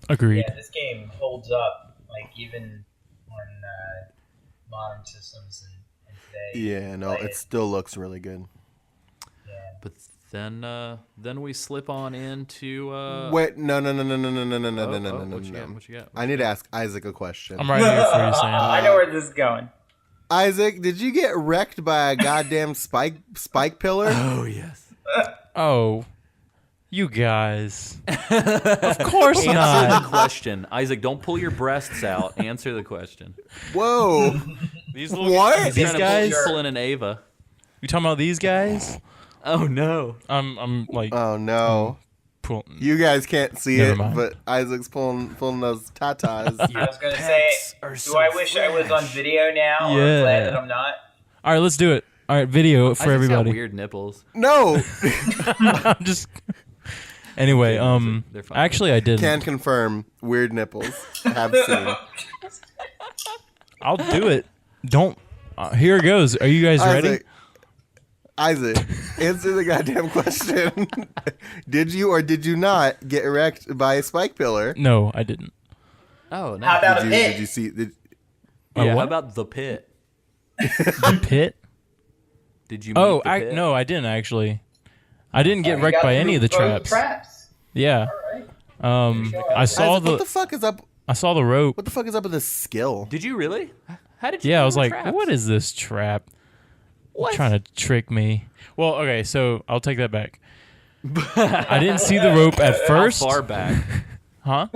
Agreed. Yeah, this game holds up, like even on modern systems and today. Yeah, no, it still looks really good. Yeah. But then we slip on into Wait, no. what you got? I need to ask Isaac a question. I'm right here for you, Sam. I know where this is going. Isaac, did you get wrecked by a goddamn spike pillar? Oh yes. Oh, you guys. Of course Answer not. the question, Isaac. Don't pull your breasts out. Answer the question. Whoa. These little What? These Trying to guys. pull in an Ava. You talking about these guys? Oh no. I'm like Oh no. pulling. You guys can't see Never it, mind. but Isaac's pulling those tatas. I was gonna say, do I wish I was on video now? Or Yeah. glad that I'm not. All right, let's do it. All right, video for Isaac's got everybody. weird nipples. No. I'm just. Anyway, They're fine. actually, I didn't. Can confirm. Weird nipples. Have seen. I'll do it. Don't. Here it goes. Are you guys ready? Isaac, answer the goddamn question. Did you or did you not get wrecked by a spike pillar? No, I didn't. Oh no. How about Did a you, pit? did you see? yeah, what? how about the pit? The pit? Did you? Meet Oh, the pit? no, I didn't actually. I didn't get You wrecked got by through any of the both traps. Yeah. All right. I saw Isaac, what the the. fuck is up? I saw the rope. What the fuck is up with this skill? Did you really? How did you? Yeah, know I was there were like, traps? what is this trap? What? Trying to trick me. Well, okay, so I'll take that back. I didn't see the rope at first. How far back? Huh?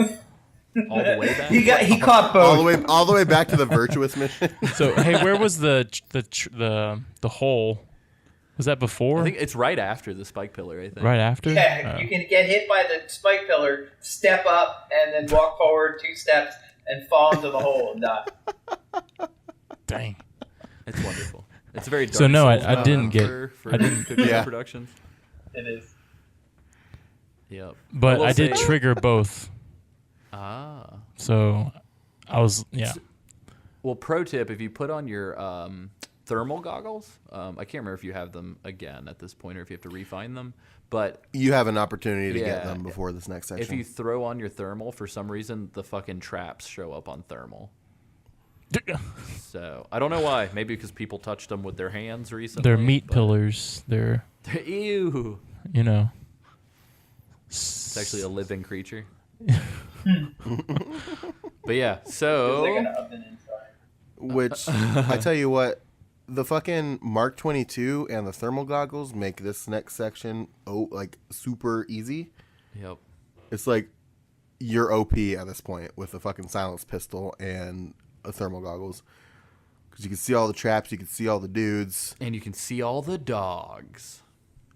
All the way back. He caught both. All the way back to the virtuous mission. So, hey, where was the hole? Was that before? I think it's right after the spike pillar. I think. Right after? Yeah, you can get hit by the spike pillar, step up, and then walk forward 2 steps and fall into the hole and die. Dang. It's wonderful. It's a very dark So, no, I Souls didn't get- for I didn't- Cookie Yeah. Productions. It is. Yep. But will I did say- trigger both. Ah. So, I was, yeah. Well, pro tip: if you put on your thermal goggles, I can't remember if you have them again at this point or if you have to refine them. But You have an opportunity to get Yeah. them before this next section. if you throw on your thermal, for some reason, the fucking traps show up on thermal. So I don't know why. Maybe because people touched them with their hands recently. They're meat but- pillars. They're, Ew. you know. It's actually a living creature. But yeah, so Like an oven inside. Which I tell you what, the fucking Mark 22 and the thermal goggles make this next section like super easy. yep. It's like you're OP at this point with a fucking silenced pistol and a thermal goggles. Because you can see all the traps, you can see all the dudes. And you can see all the dogs.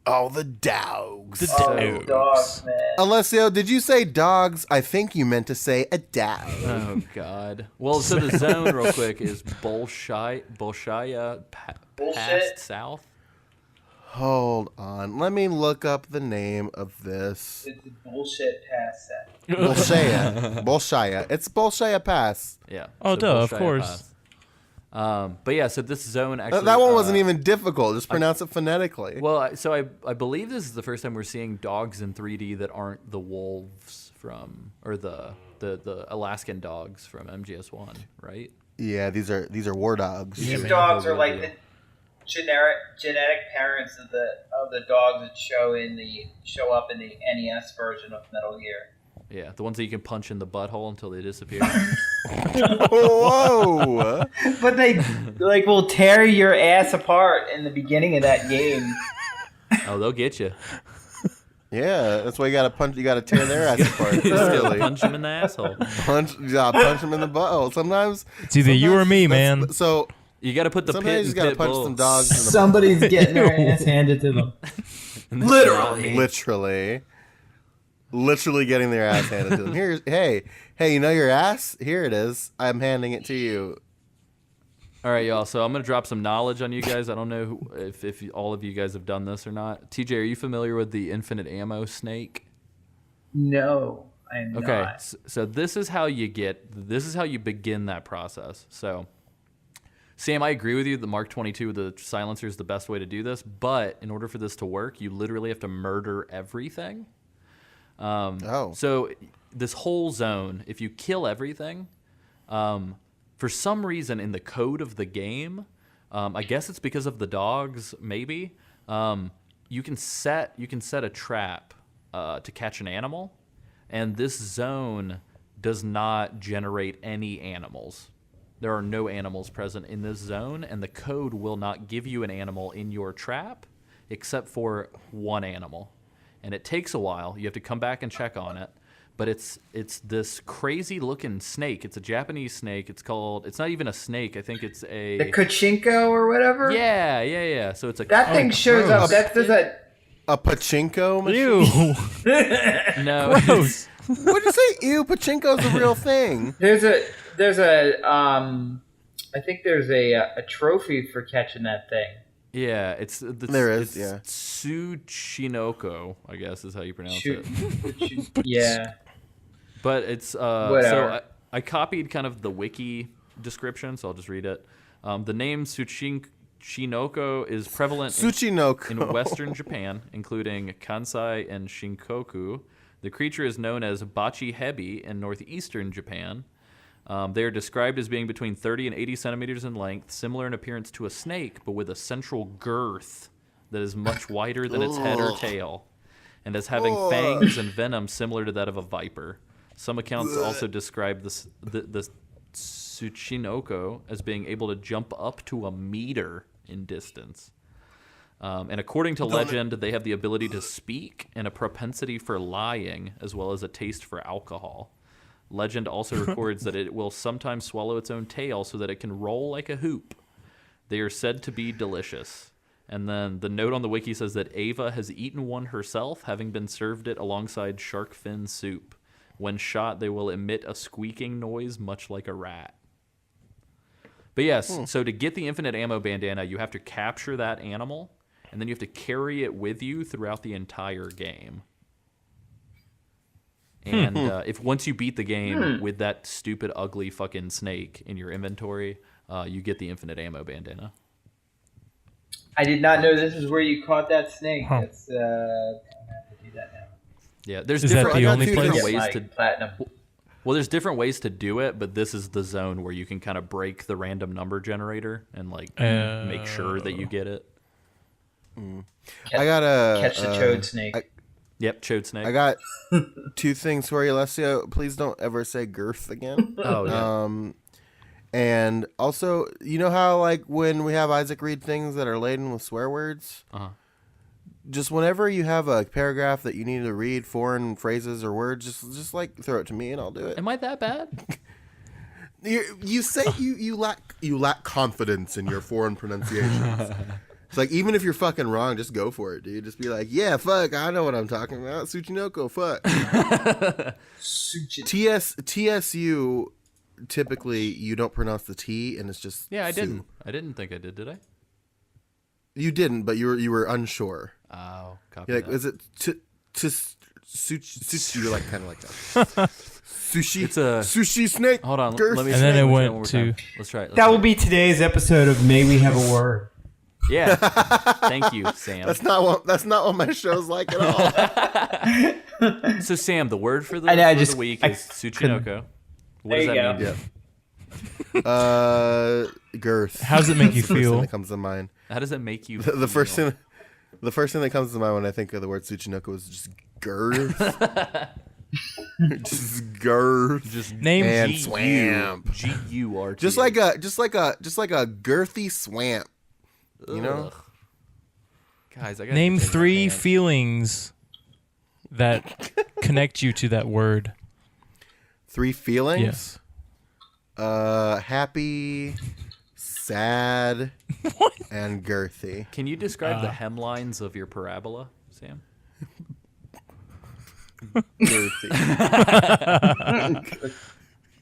All the dogs. Oh, dogs, man. Alessio, did you say dogs? I think you meant to say a dog. Oh God. Well, so the zone, real quick, is Bolshaya Bullshit. past south. Hold on. Let me look up the name of this. It's a bullshit pass set. Bolshaya. Bolshaya. It's Bolshaya Pass. Yeah. Oh, duh, of Bolshaya course. Pass. But yeah, so this zone actually. That one wasn't even difficult. Just pronounce it phonetically. Well, I believe this is the first time we're seeing dogs in 3D that aren't the wolves from, or the Alaskan dogs from MGS1, right? Yeah, these are war dogs. These Yeah. dogs are Real like deal. the genetic parents of the dogs that show up in the NES version of Metal Gear. Yeah, the ones that you can punch in the butthole until they disappear. Whoa! But they will tear your ass apart in the beginning of that game. Oh, they'll get you. Yeah, that's why you gotta punch. You gotta tear their ass apart. You just gotta Really. punch them in the asshole. Punch them in the butthole. Sometimes It's either you or me, man. So You got to put the sometimes pit you in just gotta pit punch bulls. some dogs in the Somebody's getting their ass handed to them. literally getting their ass handed to them. Here's hey, you know your ass? Here it is. I'm handing it to you. All right, y'all. So I'm gonna drop some knowledge on you guys. I don't know if all of you guys have done this or not. TJ, are you familiar with the infinite ammo snake? No, I am Okay, not. so this is how you begin that process. So, Sam, I agree with you. The Mark 22, the silencer, is the best way to do this. But in order for this to work, you literally have to murder everything. So this whole zone, if you kill everything, for some reason in the code of the game, I guess it's because of the dogs, maybe. You can set a trap to catch an animal, and this zone does not generate any animals. There are no animals present in this zone, and the code will not give you an animal in your trap except for one animal. And it takes a while. You have to come back and check on it. But it's this crazy looking snake. It's a Japanese snake. It's not even a snake. I think it's a... The Kachinko or whatever? Yeah. So it's a... That thing shows up. That does that. A pachinko machine? Ew. No. Gross. What'd you say? Ew, pachinko's a real thing. There's a I think there's a trophy for catching that thing. Yeah, There is, it's yeah. Tsuchinoko, I guess is how you pronounce it. Yeah. But it's Whatever. so I copied kind of the wiki description, so I'll just read it. The name Tsuchinoko is prevalent Tsuchinoko. in Western Japan, including Kansai and Shinkoku. The creature is known as Bachi Hebi in northeastern Japan. They are described as being between 30 and 80 centimeters in length, similar in appearance to a snake, but with a central girth that is much wider than its head or tail, and as having fangs and venom similar to that of a viper. Some accounts also describe the Tsuchinoko as being able to jump up to a meter in distance. And according to legend, they have the ability to speak and a propensity for lying, as well as a taste for alcohol. Legend also records that it will sometimes swallow its own tail so that it can roll like a hoop. They are said to be delicious. And then the note on the wiki says that Ava has eaten one herself, having been served it alongside shark fin soup. When shot, they will emit a squeaking noise much like a rat. But yes, so to get the infinite ammo bandana, you have to capture that animal, and then you have to carry it with you throughout the entire game. And if once you beat the game with that stupid, ugly fucking snake in your inventory, you get the infinite ammo bandana. I did not know this is where you caught that snake. Huh. That's I'm gonna have to do that now. Yeah, there's Is that different, the only different place? ways My to. platinum. Well, there's different ways to do it, but this is the zone where you can kind of break the random number generator and like make sure that you get it. I got Catch the chode snake. Yep, chode snake. I got two things for you, Alessio. Please don't ever say girth again. Oh yeah. And also, you know how like when we have Isaac read things that are laden with swear words? Uh-huh. Just whenever you have a paragraph that you need to read foreign phrases or words, just like throw it to me and I'll do it. Am I that bad? You say you lack confidence in your foreign pronunciations. It's like, even if you're fucking wrong, just go for it, dude. Just be like, yeah, fuck, I know what I'm talking about. Tsuchinoko, fuck. TSU, typically, you don't pronounce the T, and it's just Yeah, I Su. didn't. I didn't think I did I? You didn't, but you were unsure. Oh, copy You're like, that. is it sushi? You're like, kind of like that. Sushi. It's a- sushi snake. Hold on, girth. let me And try then it it one went more to- time. Let's try it. That will be today's episode of May We Have a Word. Yeah. Thank you, Sam. That's not what my show's like at all. So, Sam, the word for the, I know, for the week is Tsuchinoko. What There does you that go. mean? Girth. How does it make you That's the first feel? thing that comes to mind. How does it make you The first feel? thing, the first thing that comes to mind when I think of the word Tsuchinoko is just girth. Just girth. Just Name and G-U. swamp. G-U-R-T. Just like a girthy swamp. You know? Ugh. Guys, I gotta Name take my 3 pants. feelings that connect you to that word. 3 feelings. Yes. Happy, sad, and girthy. Can you describe the hemlines of your parabola, Sam? Girthy.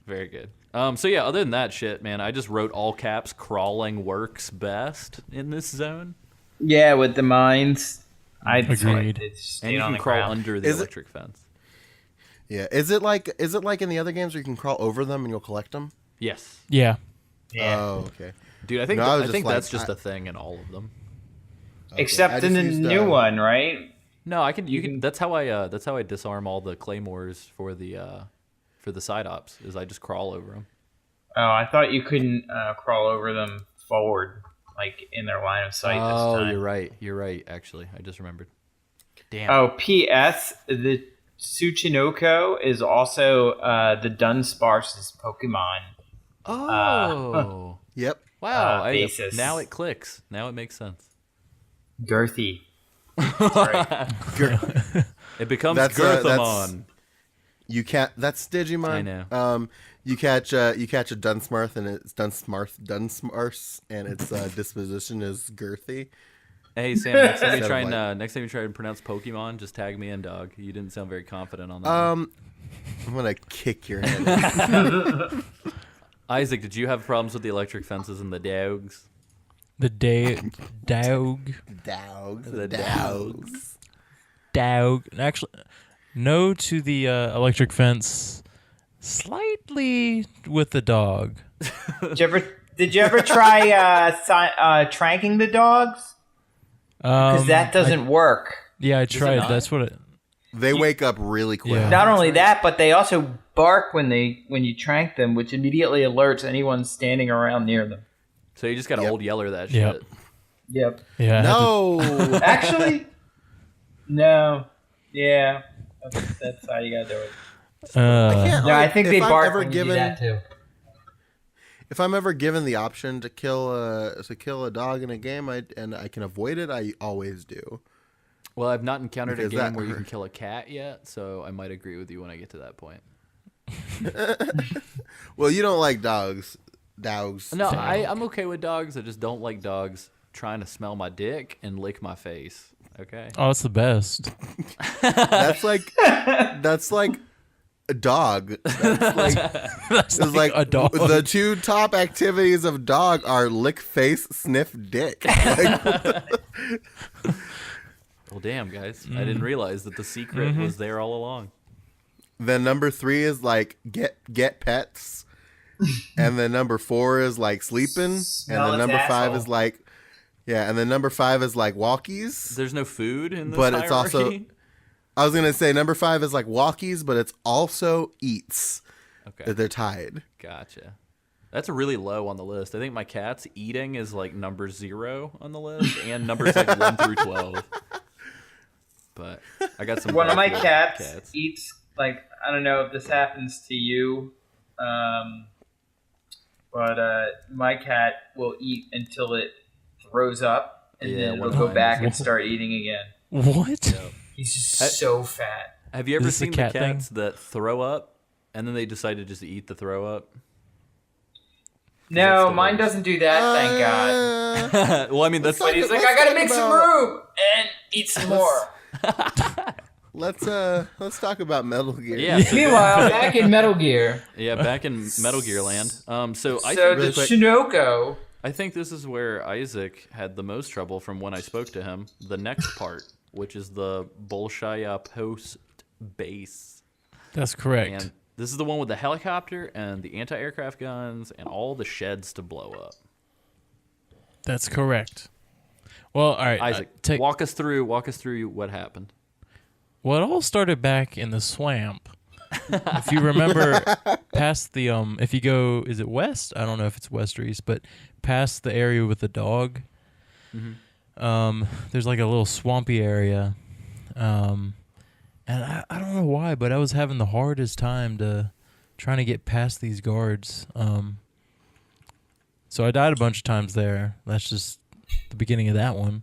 Very good. So yeah, other than that shit, man, I just wrote all caps. Crawling works best in this zone, Yeah, with the mines. I Agreed. It's and you on can the crawl ground. under the Is it- electric fence. Yeah. Is it like in the other games where you can crawl over them and you'll collect them? Yes. Yeah. Yeah. Oh, okay. Dude, I think No, I was I think just that's like- just a thing in all of them. Okay. I Except in just the used, new one, right? No, I can. You can. That's how I disarm all the claymores for the side ops. Is I just crawl over them. Oh, I thought you couldn't crawl over them forward, like in their line of sight this Oh, time. you're right. You're right. Actually, I just remembered. Damn. Oh, P.S. The Tsuchinoko is also the Dunsparce's Pokemon. Oh. Yep. Wow. basis. Now it clicks. Now it makes sense. Girthy. That's right. It becomes That's, Girthamon. You can't. That's Digimon. I know. You catch a Dunsmarth and it's Dunsmarce and its disposition is girthy. Hey Sam, next time you Instead try of, and next time you try and pronounce Pokemon, just tag me in, dog. You didn't sound very confident on that. I'm gonna kick your head. Isaac, did you have problems with the electric fences and the dogs? The dog. Dogs. The dogs. Dog. Actually, no to the electric fence. Slightly with the dog. Did you ever try tranking the dogs? Because that doesn't work. Yeah, I tried. not? That's what it. They wake up really quick. Yeah. Not only that, but they also bark when you trank them, which immediately alerts anyone standing around near them. So you just got to Yep. old yeller that Yep. shit. Yep. Yeah. I had to- No. Actually, no. Yeah. That's how you gotta do it. can't, No, I like, think if they I'm bark ever when you do given- that too. If I'm ever given the option to kill a dog in a game, and I can avoid it, I always do. Well, I've not encountered a Because that game where you can hurt. kill a cat yet, so I might agree with you when I get to that point. Well, you don't like dogs. Dogs. No, so- I'm okay with dogs. I just don't like dogs trying to smell my dick and lick my face. Okay. Oh, it's the best. That's like a dog. That's like That's it's like a dog. The two top activities of dog are lick face, sniff dick. Like, Well, damn, guys. I didn't realize that the secret was there all along. then number 3 is like get pets, and then number 4 is like sleeping, Smell and then its number 5 asshole. is like and then number 5 is like walkies. There's no food in this But it's also- hierarchy? I was gonna say number 5 is like walkies, but it's also eats Okay. that they're tied. Gotcha. That's really low on the list. I think my cat's eating is like number 0 on the list, and numbers like 1 through 12. But I got some. One of my backyard cats eats, like, I don't know if this happens to you, but my cat will eat until it throws up, and Yeah, then it'll one go time. back and start eating again. What? He's just so fat. Have you ever Is this a seen the cat thing? cats that throw up and then they decide to just eat the throw up? No, the mine worst. doesn't do that, thank God. Well, I mean that's But he's like, let's I gotta talk make some about- room and eat some more. Let's talk about Metal Gear. yeah. So, Meanwhile, back in Metal Gear, yeah, back in Metal Gear Land. So I so think the this, Shinoko. I think this is where Isaac had the most trouble from when I spoke to him. The next part, which is the Bolshaya Post base. That's correct. And this is the one with the helicopter and the anti-aircraft guns and all the sheds to blow up. That's correct. Well, all right. Isaac, walk us through what happened. Well, it all started back in the swamp. If you remember, past the if you go, is it west? I don't know if it's west or east, but past the area with the dog, there's like a little swampy area, and I don't know why, but I was having the hardest time trying to get past these guards. So I died a bunch of times there. That's just the beginning of that one.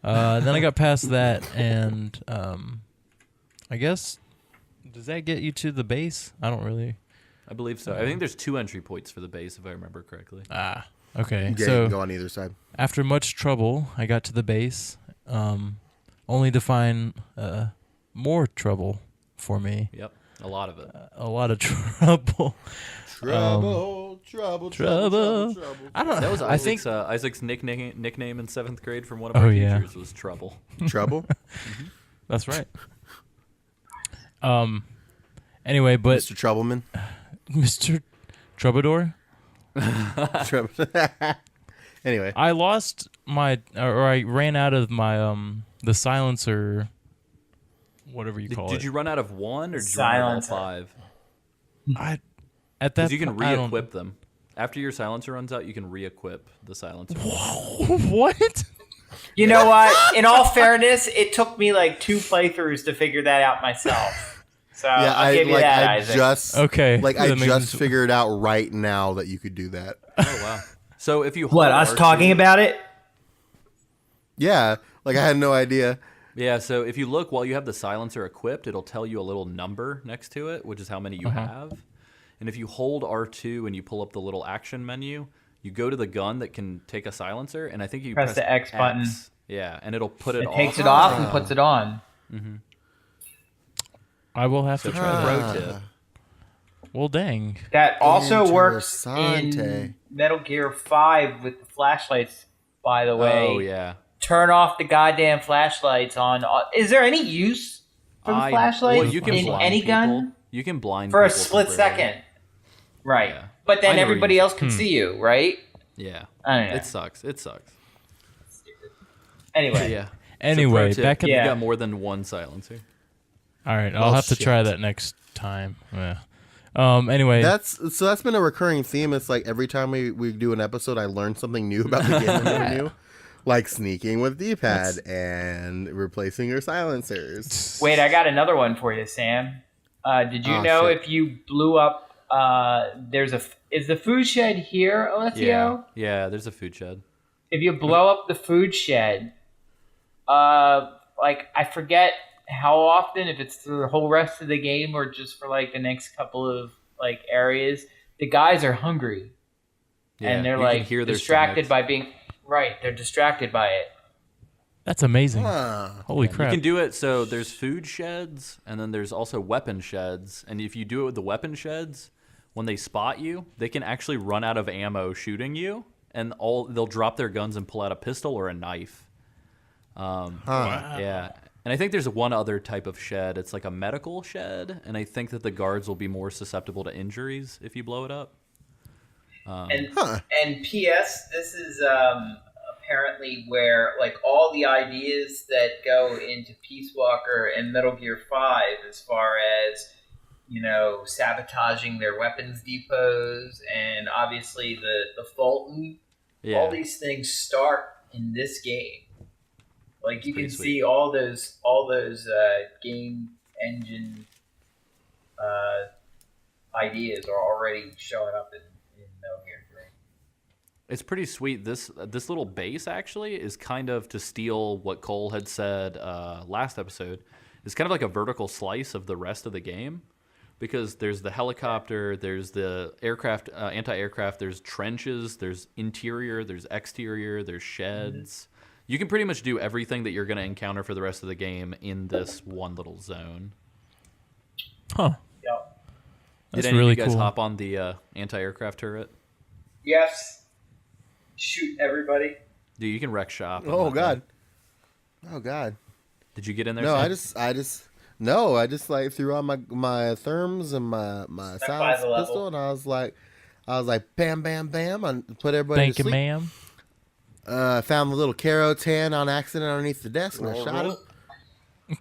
Then I got past that, and I guess, does that get you to the base? I don't really. I believe so. I think there's 2 entry points for the base, if I remember correctly. Ah, okay. Yeah, you So can go on either side. after much trouble, I got to the base, only to find more trouble for me. Yep, a lot of it. A lot of trouble. Trouble. I don't know. That was I think. Isaac's nickname in 7th grade from one of our Oh, yeah. teachers was Trouble. Trouble. That's right. Anyway, but Mr. Troubleman. Mr. Troubadour, Anyway, I lost I ran out of my the silencer, whatever you call it. Did you run out of one, or did you run out of all 5? At that Because you can point, I don't- re-equip them. After your silencer runs out, you can re-equip the silencer. What? You know what? In all fairness, it took me like 2 playthroughs to figure that out myself. So yeah, I'll give you that, I Isaac. just Okay. like I That makes just sense. figured out right now that you could do that. Oh wow! So if you hold What, us R2 talking about it? Yeah, like I had no idea. Yeah, so if you look while you have the silencer equipped, it'll tell you a little number next to it, which is how many you have. And if you hold R2 and you pull up the little action menu, you go to the gun that can take a silencer, and I think you Press the X button. Yeah, and it'll put it It off. takes it off and puts it on. I will have to try that. Pro tip. Well, dang. That also works Interessante. in Metal Gear 5 with the flashlights, by the way. Oh yeah. Turn off the goddamn flashlights on. Is there any use for the flashlights well, you can in blind any people. gun? You can blind For a people split temporarily. second. Right. Yeah. But I then know where everybody you- else can see you, right? Yeah. I don't know. It sucks. It sucks. Anyway. Yeah. Anyway, so pro tip, back at you Yeah. got more than one silencer. All right, I'll have to try that next time. Yeah. Anyway, That's been a recurring theme. It's like every time we do an episode, I learn something new about the game I never knew. Like sneaking with D-pad and replacing your silencers. Wait, I got another one for you, Sam. Did you Oh, know shit. if you blew up, is the food shed here, Alessio? Yeah. Yeah, there's a food shed. If you blow up the food shed, like I forget how often, if it's the whole rest of the game or just for like the next couple of like areas, the guys are hungry Yeah, and they're you can like hear their distracted stomachs. by being They're distracted by it. that's amazing. Huh. Holy You crap. can do it. So there's food sheds, and then there's also weapon sheds. And if you do it with the weapon sheds, when they spot you, they can actually run out of ammo shooting you, and they'll drop their guns and pull out a pistol or a knife. Yeah. And I think there's one other type of shed. It's like a medical shed, and I think that the guards will be more susceptible to injuries if you blow it up. And P.S. This is apparently where like all the ideas that go into Peace Walker and Metal Gear 5 as far as sabotaging their weapons depots and obviously the Fulton, Yeah. all these things start in this game. Like you can pretty sweet. see all those game engine ideas are already showing up in Metal Gear 3. It's pretty sweet. This little base actually is kind of, to steal what Cole had said last episode, is kind of like a vertical slice of the rest of the game, because there's the helicopter, there's the aircraft, anti-aircraft, there's trenches, there's interior, there's exterior, there's sheds. You can pretty much do everything that you're going to encounter for the rest of the game in this one little zone. Huh. Yep. That's Did any really of you guys cool. hop on the anti-aircraft turret? Yes. Shoot everybody. Dude, you can wreck shop. on Oh that God. thing. Oh God. Did you get in there? No, Sam? I just like threw on my therms and my Stuck by silence the level. pistol, and I was like bam, bam, bam, and put everybody Thank to you, sleep. ma'am. Found the little Caro 10 on accident underneath the desk, and I shot him.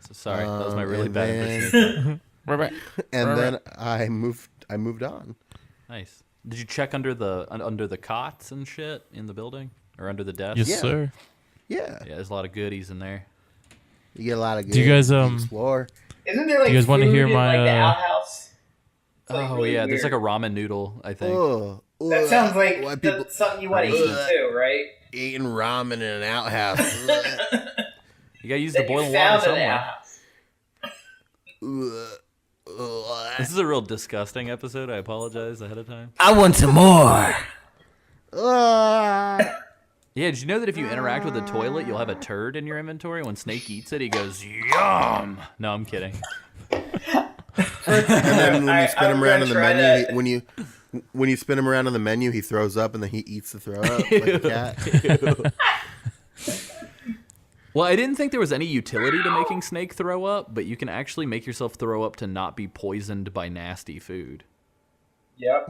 So sorry, that was my really and bad then- impression. And then I moved on. Nice. Did you check under the cots and shit in the building, or under the desk? Yes, Yeah. sir. Yeah, Yeah, there's a lot of goodies in there. you get a lot of good. Do you guys, explore? Isn't there like you guys wanna food hear in, my, like the uh, outhouse? It's, like, Oh really yeah, there's like weird. a ramen noodle, I think. Ugh. That sounds like Why people that's something you want to eat Ugh. too, right? eating ramen in an outhouse. You gotta use the That you boiling water found in the somewhere. outhouse. Ugh. Ugh. This is a real disgusting episode. I apologize ahead of time. I want some more. Ugh. Yeah, did you know that if you interact with a toilet, you'll have a turd in your inventory? When Snake eats it, he goes, "Yum!" No, I'm kidding. And then when you spin him around in the menu, that. when you spin him around in the menu, he throws up and then he eats the throw up like a cat. Well, I didn't think there was any utility to making Snake throw up, but you can actually make yourself throw up to not be poisoned by nasty food. Yep.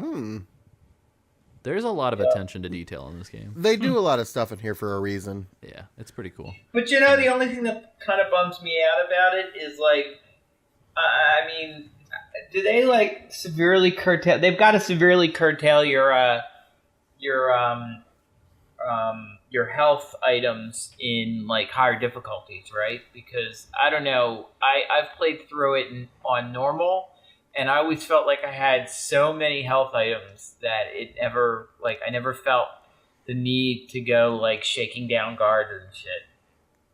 There's a lot of attention to detail in this game. They do a lot of stuff in here for a reason. Yeah, it's pretty cool. But the only thing that kind of bums me out about it is I mean, do they severely curtail? They've got to severely curtail your health items in higher difficulties, right? Because I don't know, I've played through it on normal, and I always felt like I had so many health items that I never felt the need to go shaking down guard and shit.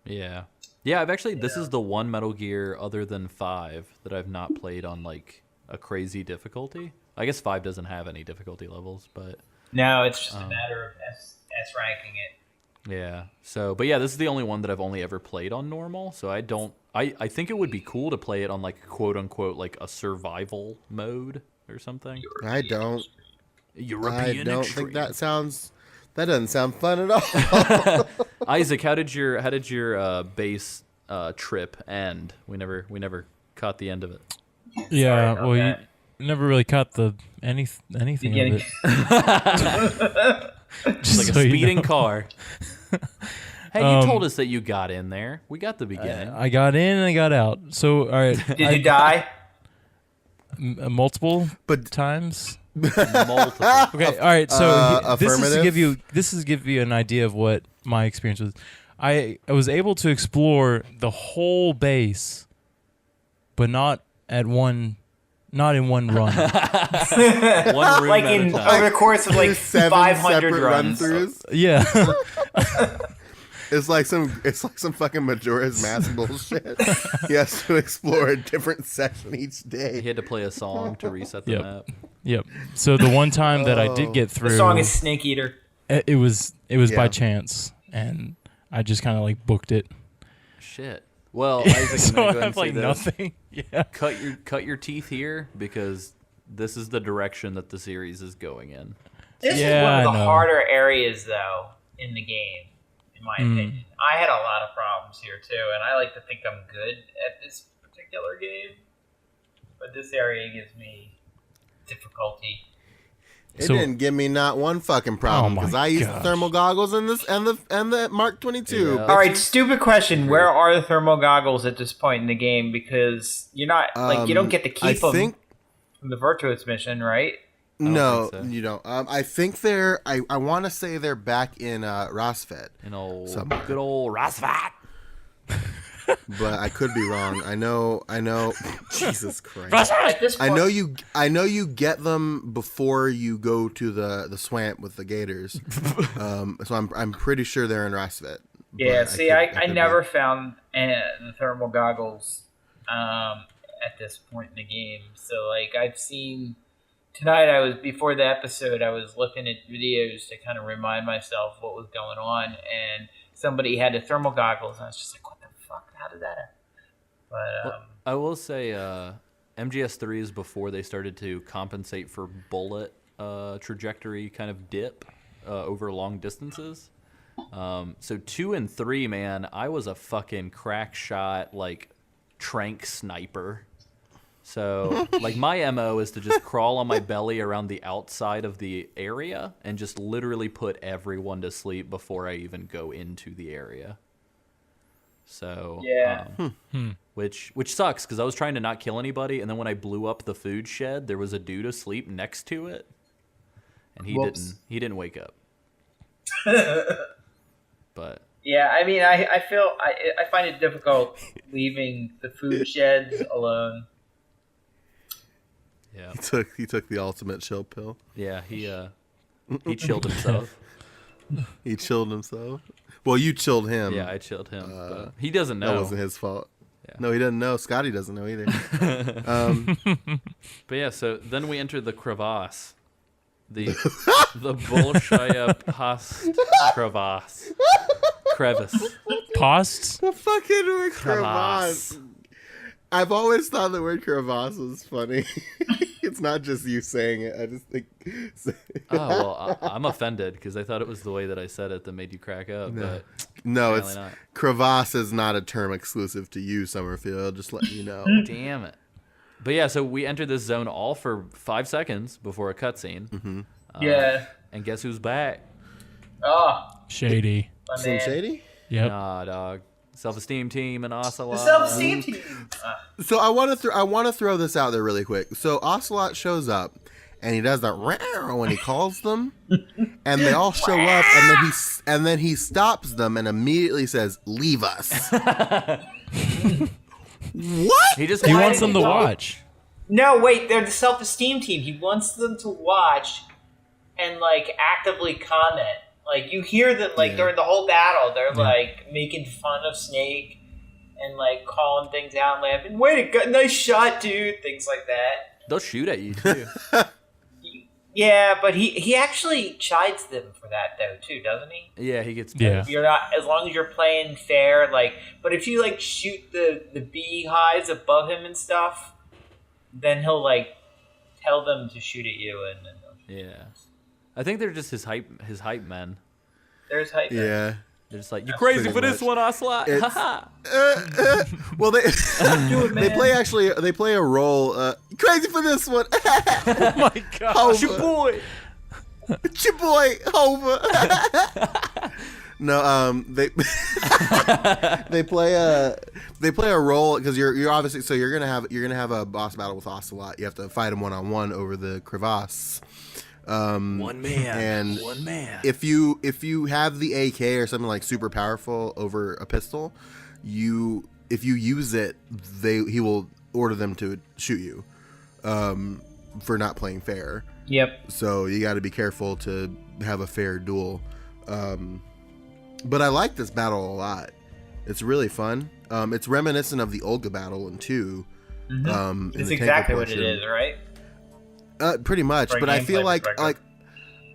Yeah. Yeah, this is the one Metal Gear other than 5 that I've not played on a crazy difficulty. I guess 5 doesn't have any difficulty levels, but no, it's just a matter of S ranking it. Yeah. So, but yeah, this is the only one that I've only ever played on normal. So I think it would be cool to play it on quote unquote a survival mode or something. I don't Extreme. think that doesn't sound fun at all. Isaac, how did your base trip end? We never caught the end of it. Yeah, about well, that. you never really caught the anything Beginning. of it. It's like So a you speeding know. car. Hey, you told us that you got in there. We got the beginning. I got in and I got out. So, all right. Did you die? Multiple But- times? Multiple. Okay, all right. So this is to affirmative? give you an idea of what my experience was. I was able to explore the whole base, but not in one run. One room Like at a time. over the course of 7 500 separate runs. run-throughs. Yeah. It's like some fucking Majora's Mask bullshit. He has to explore a different section each He day. had to play a song to reset the Yep. map. Yep. So the one time that I did get through, The song is Snake Eater. it was Yeah. by chance, and I just kind of booked it. Shit. Well, Isaac, I'm So gonna I go ahead have and say this. nothing. Yeah. Cut your teeth here because this is the direction that the series is going in. This is Yeah, one of I the know. harder areas, though, in the game, in my opinion. I had a lot of problems here, too, and I like to think I'm good at this particular game. But this area gives me difficulty. It So- didn't give me not one fucking problem Oh my because I used the gosh. thermal goggles and the Mark 22. Yeah. All right, stupid question. Where are the thermal goggles at this point in the game? Because you're not, you don't get to I keep them think from the Virtuous mission, right? no, think so. you don't. I think they're. I want to say they're back in Rosfet, An old, Somewhere. good old Rosvat. but I could be wrong. I know. Jesus Christ. At this point, I know you get them before you go to the swamp with the gators. So I'm pretty sure they're in Rosfet. Yeah, but see, I I could never be. found the thermal goggles at this point in the game. So, I've seen tonight. Before the episode, I was looking at videos to kind of remind myself what was going on, and somebody had the thermal goggles, and I was just like, "What the fuck? How did that happen?" But I will say MGS3 is before they started to compensate for bullet trajectory kind of dip over long distances. So 2 and 3, man, I was a fucking crack shot, trank sniper. So, my MO is to just crawl on my belly around the outside of the area and just literally put everyone to sleep before I even go into the area. So, Yeah. which sucks because I was trying to not kill anybody, and then when I blew up the food shed, there was a dude asleep next to it, and he Whoops. didn't wake up. But Yeah, I mean, I feel I find it difficult leaving the food sheds alone. yeah, He took the ultimate chill pill. yeah, he chilled himself. He chilled himself. Well, you chilled him. Yeah, I chilled him. But he doesn't That know. wasn't his fault. Yeah. No, he doesn't know. Scotty doesn't know either. But yeah, so then we enter the crevasse. The Bolshaya Past crevasse. Crevice. Posts? The fucking word Crevasse. crevasse. I've always thought the word crevasse was funny. it's not just you saying it. I just think. Oh well, I'm offended because I thought it was the way that I said it that made you crack up. But No, apparently it's not. crevasse is not a term exclusive to you, Summerfield. Just letting you know. Damn it. But yeah, so we entered this zone all for 5 seconds before a cutscene. Mm-hmm. Yeah. And guess who's back? Oh, Shady. my Slim man. Shady. Yep. Nah, dog. Self-esteem team and Ocelot. The self-esteem team. So I want to throw this out there really quick. So Ocelot shows up, and he does that "Row" when he calls them, and they all show up, and then he stops them and immediately says, "Leave us." What? He wants them to watch. No, wait, they're the self-esteem team. He wants them to watch and, like, actively comment. Like, you hear them, like, during the whole battle, they're, like, making fun of Snake and, like, calling things out and laughing. Wait, nice shot, dude. Things like that. They'll shoot at you, too. Yeah, but he actually chides them for that, though, too, doesn't he? Yeah, he gets Yeah. You're not, as long as you're playing fair, like, but if you, like, shoot the beehives above him and stuff, then he'll, like, tell them to shoot at you, and then Yeah. I think they're just his hype men. there's hype. Yeah. They're just like, you crazy pretty for this much. one, Ocelot? It's- Haha. Well, they Do it, they man. play a role. Crazy for this one. Oh my god. Over. It's your boy. It's your boy Hova. No, they they play a role because you're obviously you're gonna have a boss battle with Ocelot. You have to fight him 1-on-1 over the crevasse. One man. If you have the AK or something like super powerful over a pistol, if you use it, he will order them to shoot you for not playing fair. Yep. So you got to be careful to have a fair duel. But I like this battle a lot. It's really fun. It's reminiscent of the Olga battle in 2. in It's the exactly tanker what it portion. is, right? Pretty much, For a but I feel gameplay like perspective.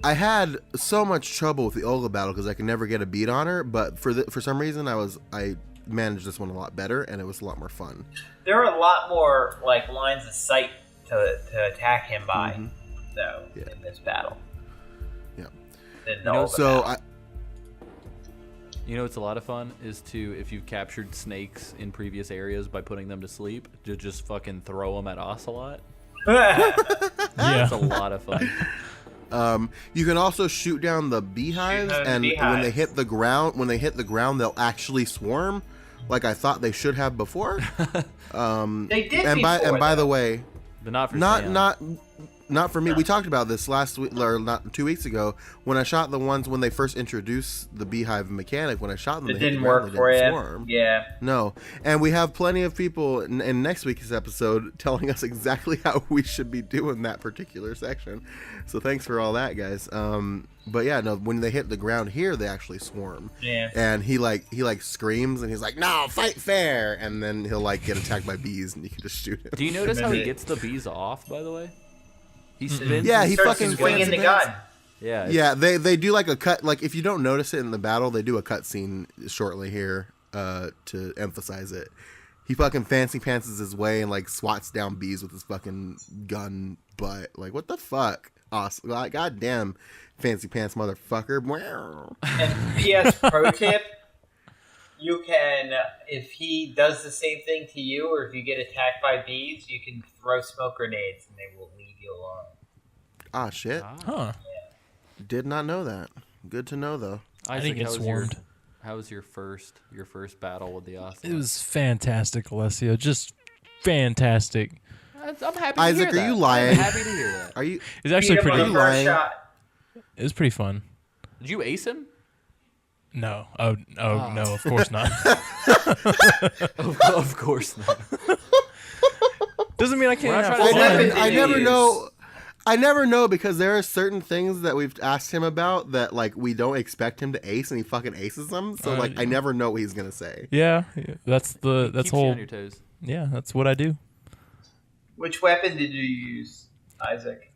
I had so much trouble with the Olga battle because I could never get a beat on her. But for some reason, I managed this one a lot better, and it was a lot more fun. There are a lot more like lines of sight to attack him by, though, in this battle. Yeah. Than the You know, Olga So battle. You know what's a lot of fun is to, if you've captured snakes in previous areas by putting them to sleep, to just fucking throw them at Ocelot. That's a lot of fun. you can also shoot down the beehives, Shoot down and beehives. when they hit the ground, they'll actually swarm, like I thought they should have before. They did And by before, the though. way, But not for Sam. not for me. We talked about this last week, or not 2 weeks ago, when I shot the ones when they first introduced the beehive mechanic. When I shot them, It they hit didn't the ground, work they for didn't you. swarm. Yeah. No, and we have plenty of people in next week's episode telling us exactly how we should be doing that particular section. So thanks for all that, guys. But yeah, no, when they hit the ground here, they actually swarm. Yeah. And he screams and he's like, "No, fight fair!" And then he'll like get attacked by bees, and you can just shoot him. Do you notice how he Maybe. gets the bees off, by the way? He spins. Yeah, his he Starts fucking swinging the fancy gun. Yeah. it's- Yeah, they do like a cut. Like if you don't notice it in the battle, they do a cut scene shortly here to emphasize it. He fucking fancy pantses his way and like swats down bees with his fucking gun butt. Like what the fuck? Awesome! Like goddamn, fancy pants motherfucker. And P.S. pro tip: you can, if he does the same thing to you, or if you get attacked by bees, you can throw smoke grenades and they will leave you alone. Ah shit! Huh. Did not know that. Good to know though. I Isaac, didn't get how was swarmed. How was your first battle with the Ocelot? It was fantastic, Alessio. Just fantastic. I'm happy to Isaac, hear are you that. lying? I'm happy to hear that. Are you? It's actually Beat him on pretty. the first lying. shot. It was pretty fun. Did you ace him? No. Oh no, of course not. Of course not. Doesn't mean I can't We're not have trying to fun. say I never use. know. I never know because there are certain things that we've asked him about that like we don't expect him to ace and he fucking aces them. So like I never know what he's gonna say. Yeah, that's Keeps you whole. on your toes. Yeah, that's what I do. Which weapon did you use, Isaac?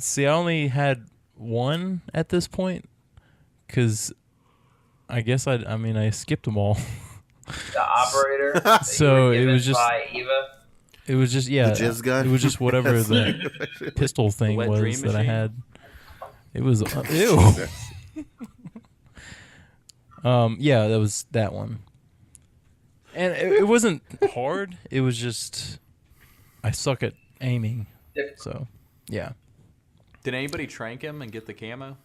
See, I only had one at this point, cause I guess I skipped them all. The operator. that you So were it given was just- by Eva. It was just The jizz gun? It was just whatever the pistol thing wet was dream that I machine? had. It was ew. Yeah, that was that one. And it wasn't hard. It was just I suck at aiming. So, yeah. Did anybody trank him and get the camo?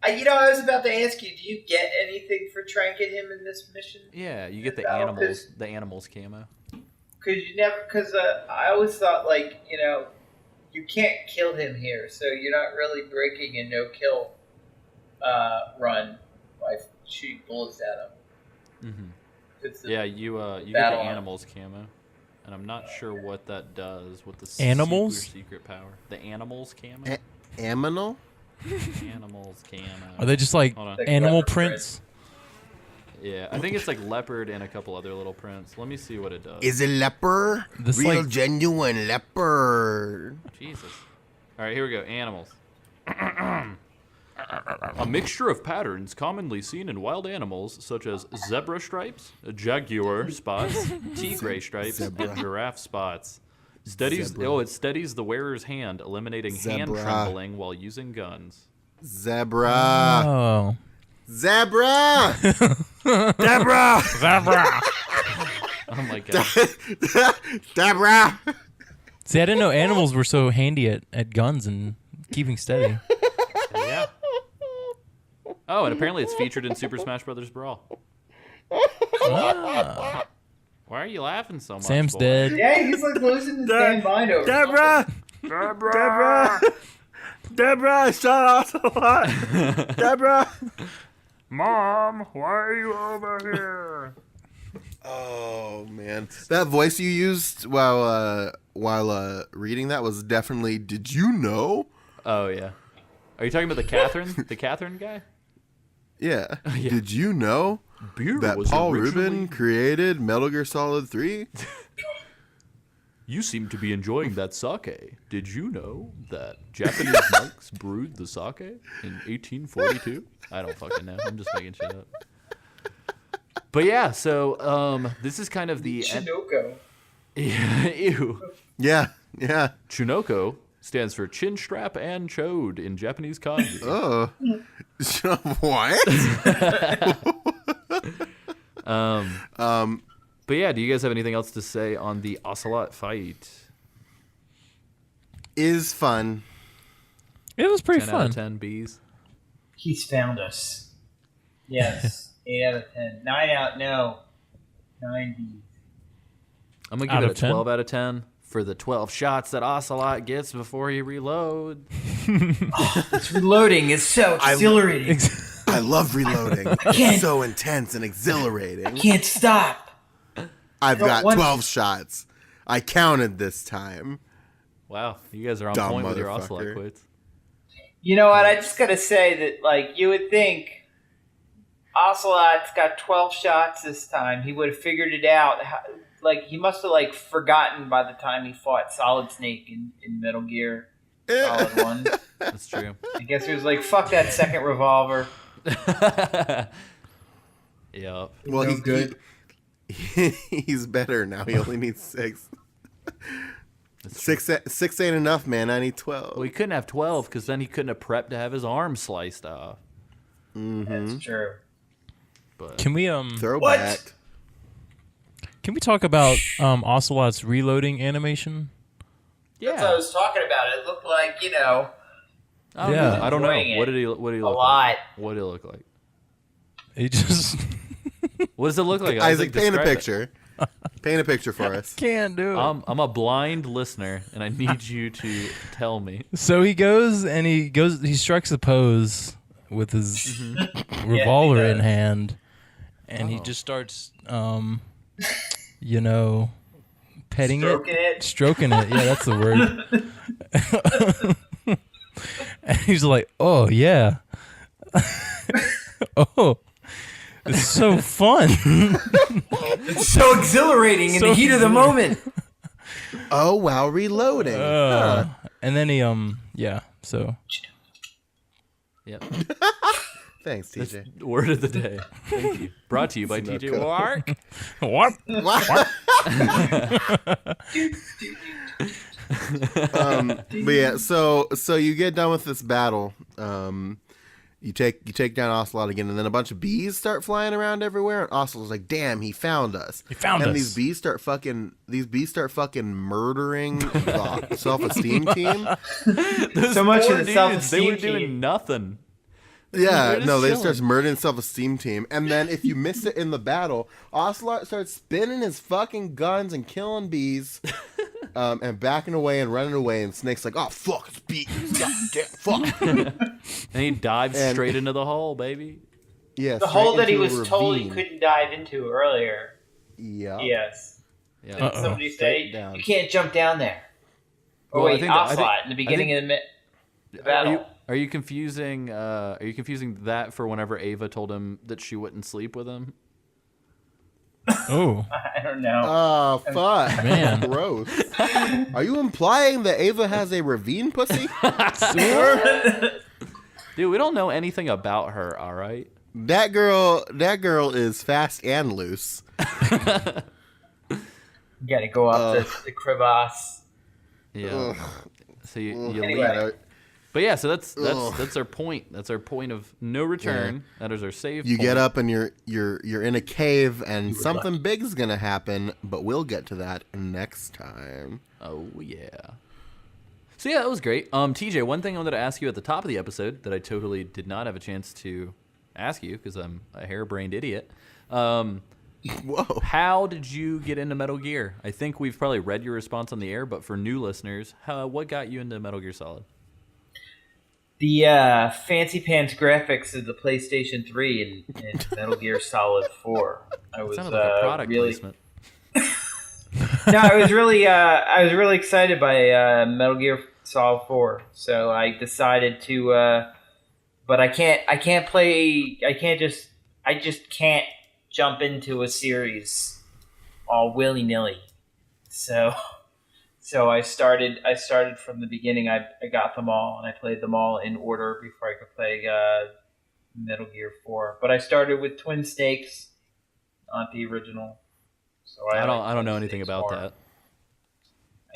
I was about to ask you, do you get anything for tranking him in this mission? Yeah, you get the No, animals camo. Because I always thought, like, you can't kill him here, so you're not really breaking a no-kill run by shooting bullets at him. Mm-hmm. Yeah, you get the battle animals camo, and I'm not sure what that does. What the Animals? super secret power? The animals camo. Aminal? Animals camo. Are they just like Hold on. Like animal leopard prints? Yeah, I think it's like leopard and a couple other little prints. Let me see what it does. Is it leopard? This Real like- genuine leopard. Jesus. All right, here we go. Animals. A mixture of patterns commonly seen in wild animals, such as zebra stripes, jaguar spots, tigre stripes, and giraffe spots. Zebra. It steadies the wearer's hand, eliminating hand Zebra. trembling while using guns. Zebra. Oh. Zebra. Deborah! Zebra! Oh my god. Zebra. See, I didn't know animals were so handy at guns and keeping steady. Yeah. Oh, and apparently it's featured in Super Smash Bros. Brawl. Ah. Why are you laughing so much? Sam's boy? dead. Yeah, he's like losing his damn mind over Deborah! something. Deborah, I shot off a lot. Deborah! Mom, why are you over here? Oh man, that voice you used while reading that was definitely. Did you know? Oh yeah. Are you talking about the Catherine guy? Yeah. Yeah. Did you know Beer that was Paul originally- Rubin created Metal Gear Solid 3? You seem to be enjoying that sake. Did you know that Japanese monks brewed the sake in 1842? I don't fucking know. I'm just making shit up. But yeah, so this is kind of the Chinooko. Yeah, ew. Yeah. Chunoko stands for chin strap and chode in Japanese kanji. Oh. What? But yeah, do you guys have anything else to say on the Ocelot fight? Is fun. It was pretty 10 out of fun. 10 Bs. He's found us. Yes. 8 out of 10. 9 out, no. 90. I'm going to Out give of it a 10? 12 out of 10 for the 12 shots that Ocelot gets before he reloads. This reloading is so exhilarating. I love reloading. can't- It's so intense and exhilarating. Can't stop. I've No, got once- 12 shots. I counted this time. Wow, you guys are on Dumb point with your motherfucker. Ocelot quits. You know what? I just gotta say that, like, you would think Ocelot's got 12 shots this time. He would have figured it out. Like, he must have, like, forgotten by the time he fought Solid Snake in Metal Gear Solid 1. That's true. I guess he was like, fuck that second revolver. Yep. Well, No he's good. he's better now. He only needs 6. That's true. Six ain't enough, man. I need 12. Well, he couldn't have 12 because then he couldn't have prepped to have his arm sliced off. That's true. But Can we Throwback. Can we talk about Ocelot's reloading animation? That's what I was talking about. It looked like, Yeah. I don't know. Enjoying it What did he look a like? lot. What did it look like? It just What does it look like? Isaac, paint a describe it. picture. Paint a picture for us. can't do it. I'm a blind listener, and I need you to tell me. So he strikes a pose with his revolver Yeah, he in does. hand, and he Oh. just starts, petting Stroking it. stroking it. Yeah, that's the word. And he's like, "Oh yeah, oh, it's so fun." It's so exhilarating in So the heat of the moment. Oh, wow, reloading. And then he so Yep. Thanks, That's TJ. word of the day. Thank you. Brought to you by TJ Sunoco. Wark. What? But yeah, so you get done with this battle. You take down Ocelot again, and then a bunch of bees start flying around everywhere. And Ocelot's like, "Damn, he found us!" And these bees start fucking murdering the self-esteem team. So much Poor of the dudes, self-esteem they were team. doing nothing. Yeah, They're just no, they chilling. start murdering self-esteem team, and then if you miss it in the battle, Ocelot starts spinning his fucking guns and killing bees, and backing away and running away. And Snake's like, "Oh fuck, it's bees! Goddamn fuck!" And he dives And- straight into the hole, baby. Yeah, The straight hole that he into a was told he ravine. couldn't dive into earlier. Yeah. Yes. Yeah. Didn't somebody say Straight down. you can't jump down there? Oh Well, I wait, think that- I Ocelot think- in the beginning of the battle. Are you confusing? Are you confusing that for whenever Ava told him that she wouldn't sleep with him? Oh, I don't know. Oh fuck, Man. gross. Are you implying that Ava has a ravine pussy? Dude, we don't know anything about her. All right. That girl is fast and loose. You gotta go up the crevasse. Yeah. Ugh. So you Anyway. leave. But yeah, so that's Ugh. our point. That's our point of no return. That is our save. You point. get up and you're in a cave and something big is gonna happen, but we'll get to that next time. Oh yeah. So yeah, that was great. TJ, one thing I wanted to ask you at the top of the episode that I totally did not have a chance to ask you because I'm a harebrained idiot. Whoa. How did you get into Metal Gear? I think we've probably read your response on the air, but for new listeners, what got you into Metal Gear Solid? The fancy pants graphics of the PlayStation 3 and Metal Gear Solid 4. I was Sounded like a product really placement. no, I was really excited by Metal Gear Solid 4. So I decided to, but I just can't jump into a series all willy nilly. So I started from the beginning. I got them all and I played them all in order before I could play Metal Gear 4. But I started with Twin Snakes, not the original. So I like don't know Twin anything Snakes about more.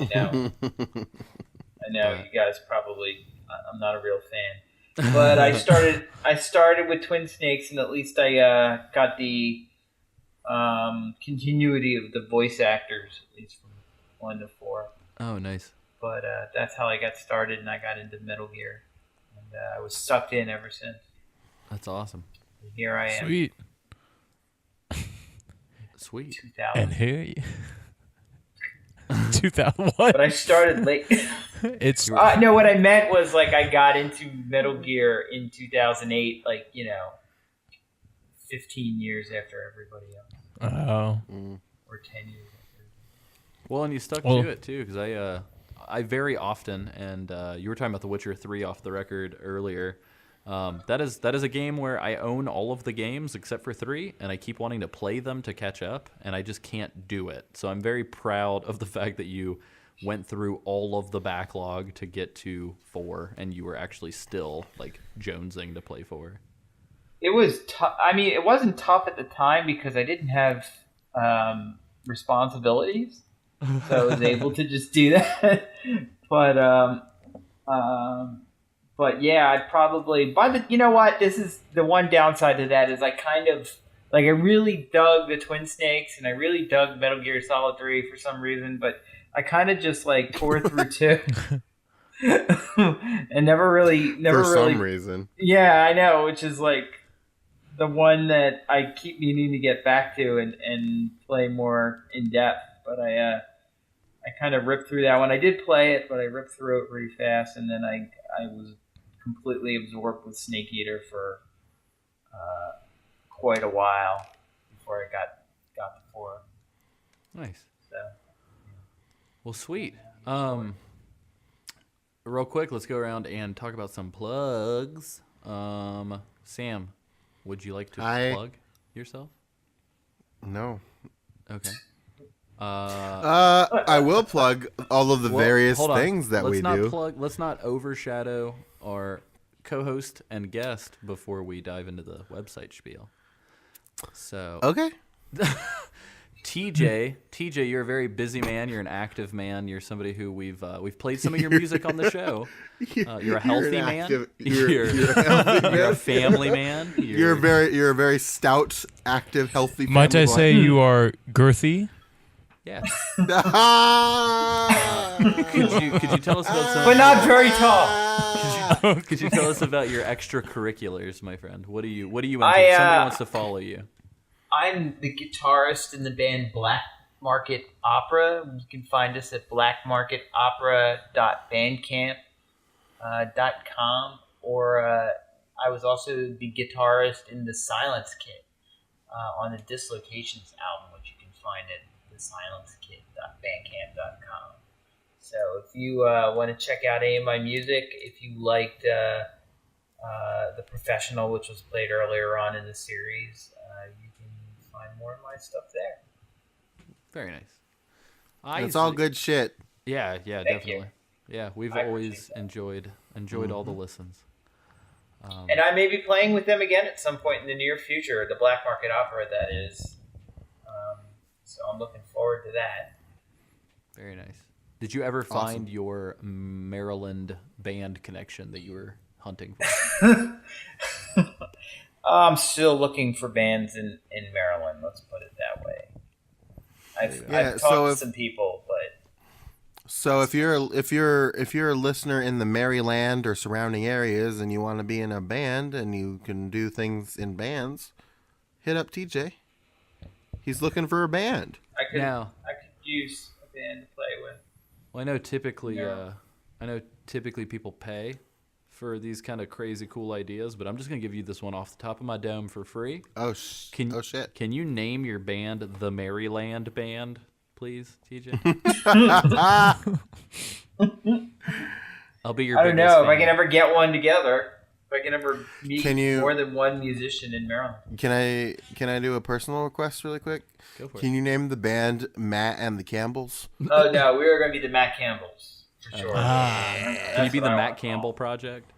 that. I know. I know you guys probably. I'm not a real fan, but I started with Twin Snakes, and at least I got the continuity of the voice actors, at least from 1 to 4. Oh, nice. But that's how I got started, and I got into Metal Gear, and I was sucked in ever since. That's awesome. And here I am, sweet. Sweet. 2000. And here you. 2001. But I started late. It's No, what I meant was like I got into Metal Gear in 2008, 15 years after everybody else, oh, or 10 years after. Well, and you stuck Well- to it too, because I very often, and you were talking about The Witcher 3 off the record earlier. That is a game where I own all of the games except for 3, and I keep wanting to play them to catch up, and I just can't do it. So I'm very proud of the fact that you went through all of the backlog to get to 4, and you were actually still jonesing to play 4. It was tough. I mean, it wasn't tough at the time because I didn't have responsibilities, so I was able to just do that. But yeah, I'd probably you know what? This is the one downside to that is I kind of I really dug the Twin Snakes and I really dug Metal Gear Solid 3 for some reason, but I kind of just tore through 2 and never For really. some reason. Yeah, I know, which is the one that I keep meaning to get back to and play more in depth. But I kind of ripped through that one. I did play it, but I ripped through it really fast, and then I was completely absorbed with Snake Eater for quite a while before I got the 4. Nice. So Well, sweet. Real quick, let's go around and talk about some plugs. Sam, would you like to plug yourself? No. Okay. I will plug all of the various hold on. things that we do. Let's not overshadow our co-host and guest before we dive into the website spiel. So, Okay. TJ, you're a very busy man. You're an active man. You're somebody who we've played some of your music on the show. You're a healthy man. You're a healthy man. You're a family man. You're a very stout, active, healthy. Might I say you are girthy? Yeah. Ah! Could you tell us about some? But not very tall. Could you tell us about your extracurriculars, my friend? What do you into? I, Somebody wants to follow you. I'm the guitarist in the band Black Market Opera. You can find us at blackmarketopera.bandcamp.com, or I was also the guitarist in the Silence Kit on the Dislocations album, which you can find at thesilencekit.bandcamp.com. So if you want to check out any of my music, if you liked The Professional, which was played earlier on in the series, you can find more of my stuff there. Very nice. It's all good shit. Yeah, Thank definitely. you. Yeah, we've I always appreciate that. enjoyed all the listens. And I may be playing with them again at some point in the near future, the Black Market Opera, that is. So I'm looking forward to that. Very nice. Did you ever find your Maryland band connection that you were hunting for? I'm still looking for bands in Maryland, let's put it that way. I've talked to some people, but So if you're a listener in the Maryland or surrounding areas and you want to be in a band and you can do things in bands, hit up TJ. He's looking for a band. I could Now- use a band to play with. Well, I know typically people pay for these kind of crazy cool ideas, but I'm just gonna give you this one off the top of my dome for free. Oh shit. Can you name your band the Maryland Band, please, TJ? I'll be your. I don't know if I fan. can ever get one together. If I can ever meet Can you- more than one musician in Maryland. Can I do a personal request really quick? Go for it. Can you name the band Matt and the Campbells? Oh no, we are going to be the Matt Campbells for sure. Can you be the Matt Campbell Project?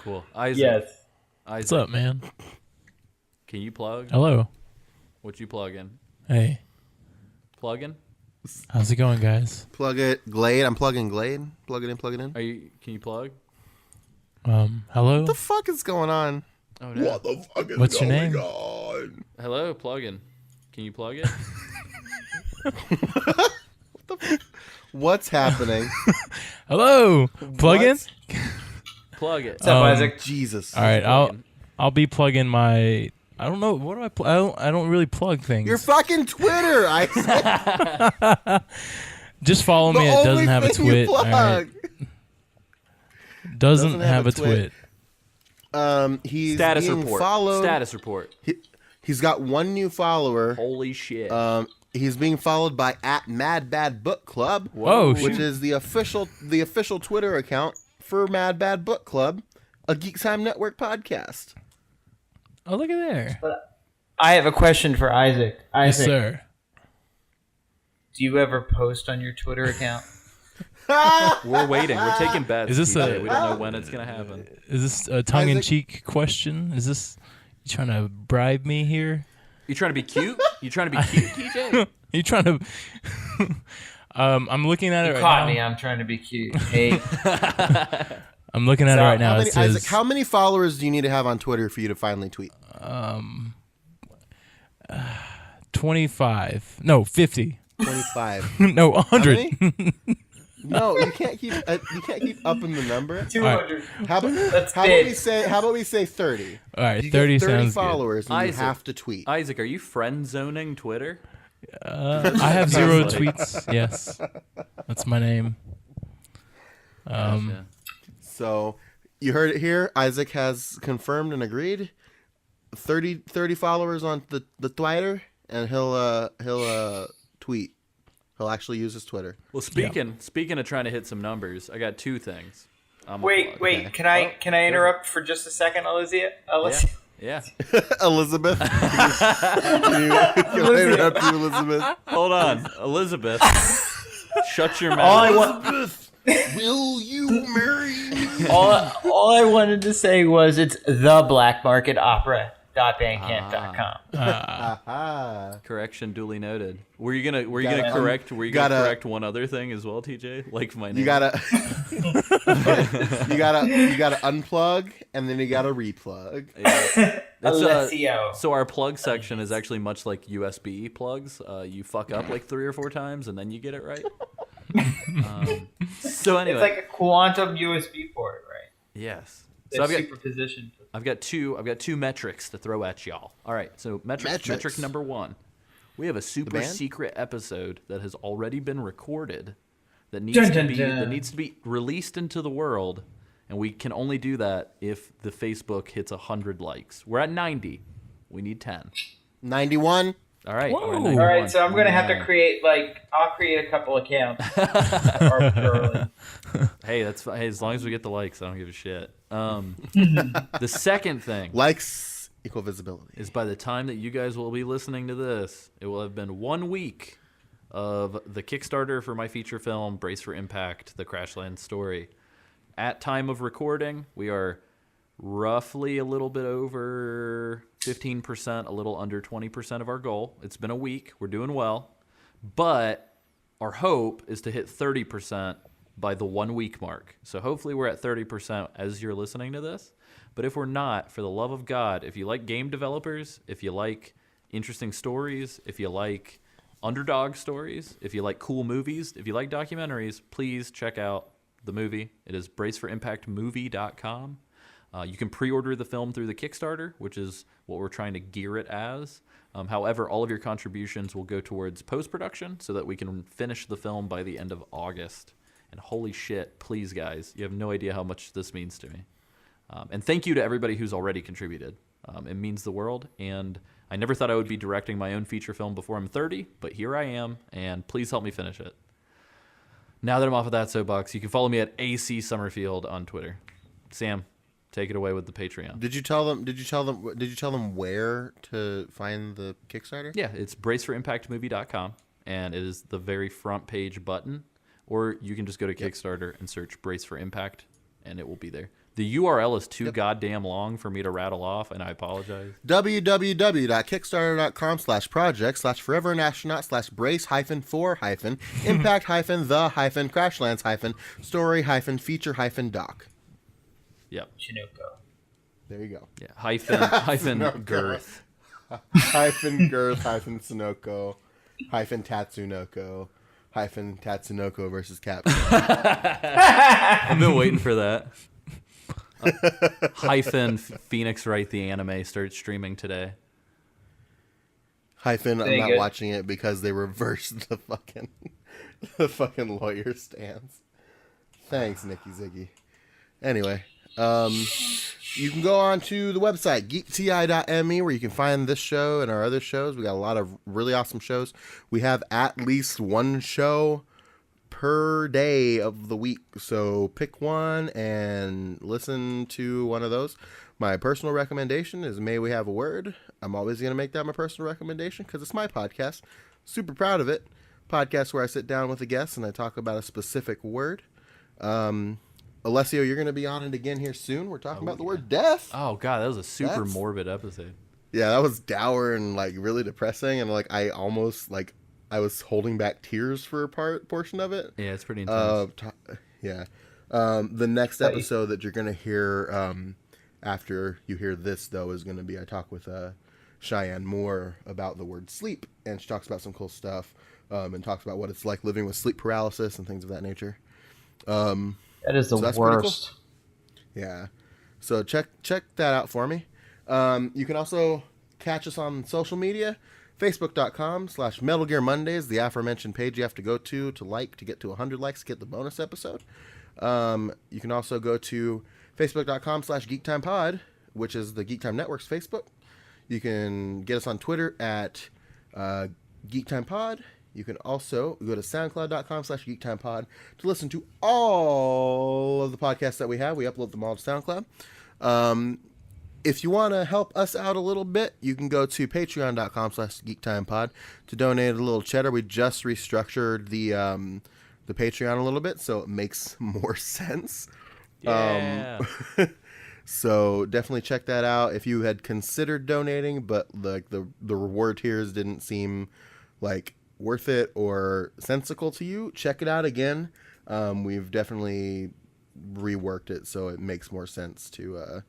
Cool. Isaac. Yes. What's up, man? Can you plug? Hello. What you plug in? Hey. Plug in? How's it going, guys? Plug it, Glade. I'm plugging Glade. Plug it in. Can you plug? Hello? What the fuck is going on? Oh no. What the fuck is What's your going name? on? Hello, plug in. Can you plug it? What's happening? Hello. Plug in? Plug it. What's up, Isaac? Jesus. All right, Plug in. I'll be plugging my. I don't know. What do I? I don't really plug things. Your fucking Twitter. Just follow me. It doesn't have a twit. All right. Doesn't have a twit. He's Status being report. followed. Status report. He's got one new follower. Holy shit. He's being followed by @MadBadBookClub, Whoa, which shoot. is the official Twitter account for Mad Bad Book Club, a Geek Time Network podcast. Oh, look at there. I have a question for Isaac. Yes, Isaac, sir. do you ever post on your Twitter account? We're waiting. We're taking bets. Is this TJ. a- We don't know when it's gonna happen. Is this a tongue-in-cheek question? Is this you trying to bribe me here? You trying to be cute? You trying to be cute, TJ? You trying to? I'm looking at it right Caught now. me. I'm trying to be cute. Hey, I'm looking at it right now. It says Isaac, how many followers do you need to have on Twitter for you to finally tweet? 25. No, 50. 25. No, 100. many? No, you can't keep upping the number. 200. How about we say 30? All right, You 30 get 30 sounds followers, and you Isaac. have to tweet. Isaac, are you friend zoning Twitter? good. I have 0 Sounds like- tweets. Yes, that's my name. Gotcha. So you heard it here. Isaac has confirmed and agreed. 30 followers on the Twitter, and he'll tweet. He'll actually use his Twitter. Well, speaking of trying to hit some numbers, I got two things. Wait. Can I interrupt for just a second, Alicia? Yeah. Elizabeth. Can I interrupt you, Elizabeth? Hold on, Elizabeth. Shut your All I mouth. want, Will you marry me? All I wanted to say was it's theblackmarketopera.bandcamp.com. Aha. Correction duly noted. Were you gonna Gotta- correct gotta- correct one other thing as well, TJ? Like my name. You gotta unplug and then you gotta replug. Yeah. That's, Alessio. so our plug section is actually much like USB plugs. You fuck up like 3 or 4 times and then you get it right. So anyway, It's like a quantum USB port, right? yes. It's So I've got superposition. I've got two metrics to throw at y'all. All right, so Metrics. metric number 1. We have a super band? secret episode that has already been recorded that needs Dun, to dun, be dun. that needs to be released into the world, and we can only do that if the Facebook hits 100 likes. We're at 90. We need 10. 91. All right. Whoa. All right, All 91. right, so I'm going to have to 99. create, I'll create a couple accounts arbitrarily. Hey, that's fine. Hey, as long as we get the likes, I don't give a shit. The second thing Likes equal visibility. is by the time that you guys will be listening to this, it will have been 1 week of the Kickstarter for my feature film, Brace for Impact, The Crashland Story. At time of recording, we are roughly a little bit over 15%, a little under 20% of our goal. It's been a week. We're doing well. But our hope is to hit 30% by the 1 week mark. So hopefully we're at 30% as you're listening to this. But if we're not, for the love of God, if you like game developers, if you like interesting stories, if you like underdog stories, if you like cool movies, if you like documentaries, please check out the movie. It is braceforimpactmovie.com. You can pre-order the film through the Kickstarter, which is what we're trying to gear it as. However, all of your contributions will go towards post-production so that we can finish the film by the end of August. And holy shit, please, guys, you have no idea how much this means to me. And thank you to everybody who's already contributed. It means the world. And I never thought I would be directing my own feature film before I'm 30, but here I am, and please help me finish it. Now that I'm off of that soapbox, you can follow me at AC Summerfield on Twitter. Sam, take it away with the Patreon. Did you tell them where to find the Kickstarter? Yeah, it's braceforimpactmovie.com, and it is the very front page button. Or you can just go to Kickstarter and search Brace for Impact, and it will be there. The URL is too goddamn long for me to rattle off, and I apologize. www.kickstarter.com/projects/forever-nationals/brace-for-hyphen-story-feature-doc. Yep. Chinook. There you go. Yeah. Hyphen girth. Hyphen girth, hyphen Sunoco, hyphen Tatsunoko, hyphen Tatsunoko versus Capcom. I've been waiting for that. Hyphen Phoenix Wright the anime starts streaming today. Hyphen I'm Dang not it. watching it because they reversed the fucking lawyer stance. Thanks, Nikki Ziggy. Anyway, you can go on to the website, geekti.me, where you can find this show and our other shows. We got a lot of really awesome shows. We have at least one show per day of the week, so pick one and listen to one of those. My personal recommendation is May We Have a Word. I'm always going to make that my personal recommendation because it's my podcast. Super proud of it. Podcast where I sit down with a guest and I talk about a specific word. Alessio, you're going to be on it again here soon. We're talking about the word death. Oh god, that was a super That's- morbid episode. Yeah, that was dour and like really depressing, and like I almost like I was holding back tears for a portion of it. Yeah, it's pretty intense. The next episode that you're gonna hear after you hear this though is gonna be I talk with Cheyenne Moore about the word sleep, and she talks about some cool stuff and talks about what it's like living with sleep paralysis and things of that nature. That is the that's pretty cool. worst. Yeah. So check that out for me. You can also catch us on social media. Facebook.com/Metal Gear Mondays, the aforementioned page you have to go to get to 100 likes to get the bonus episode. You can also go to Facebook.com/GeekTimePod, which is the Geek Time Network's Facebook. You can get us on Twitter at GeekTimePod. You can also go to SoundCloud.com/GeekTimePod to listen to all of the podcasts that we have. We upload them all to SoundCloud. If you want to help us out a little bit, you can go to Patreon.com/GeekTimePod to donate a little cheddar. We just restructured the Patreon a little bit, so it makes more sense. Yeah. So definitely check that out if you had considered donating, but like the reward tiers didn't seem like worth it or sensical to you. Check it out again. We've definitely reworked it so it makes more sense to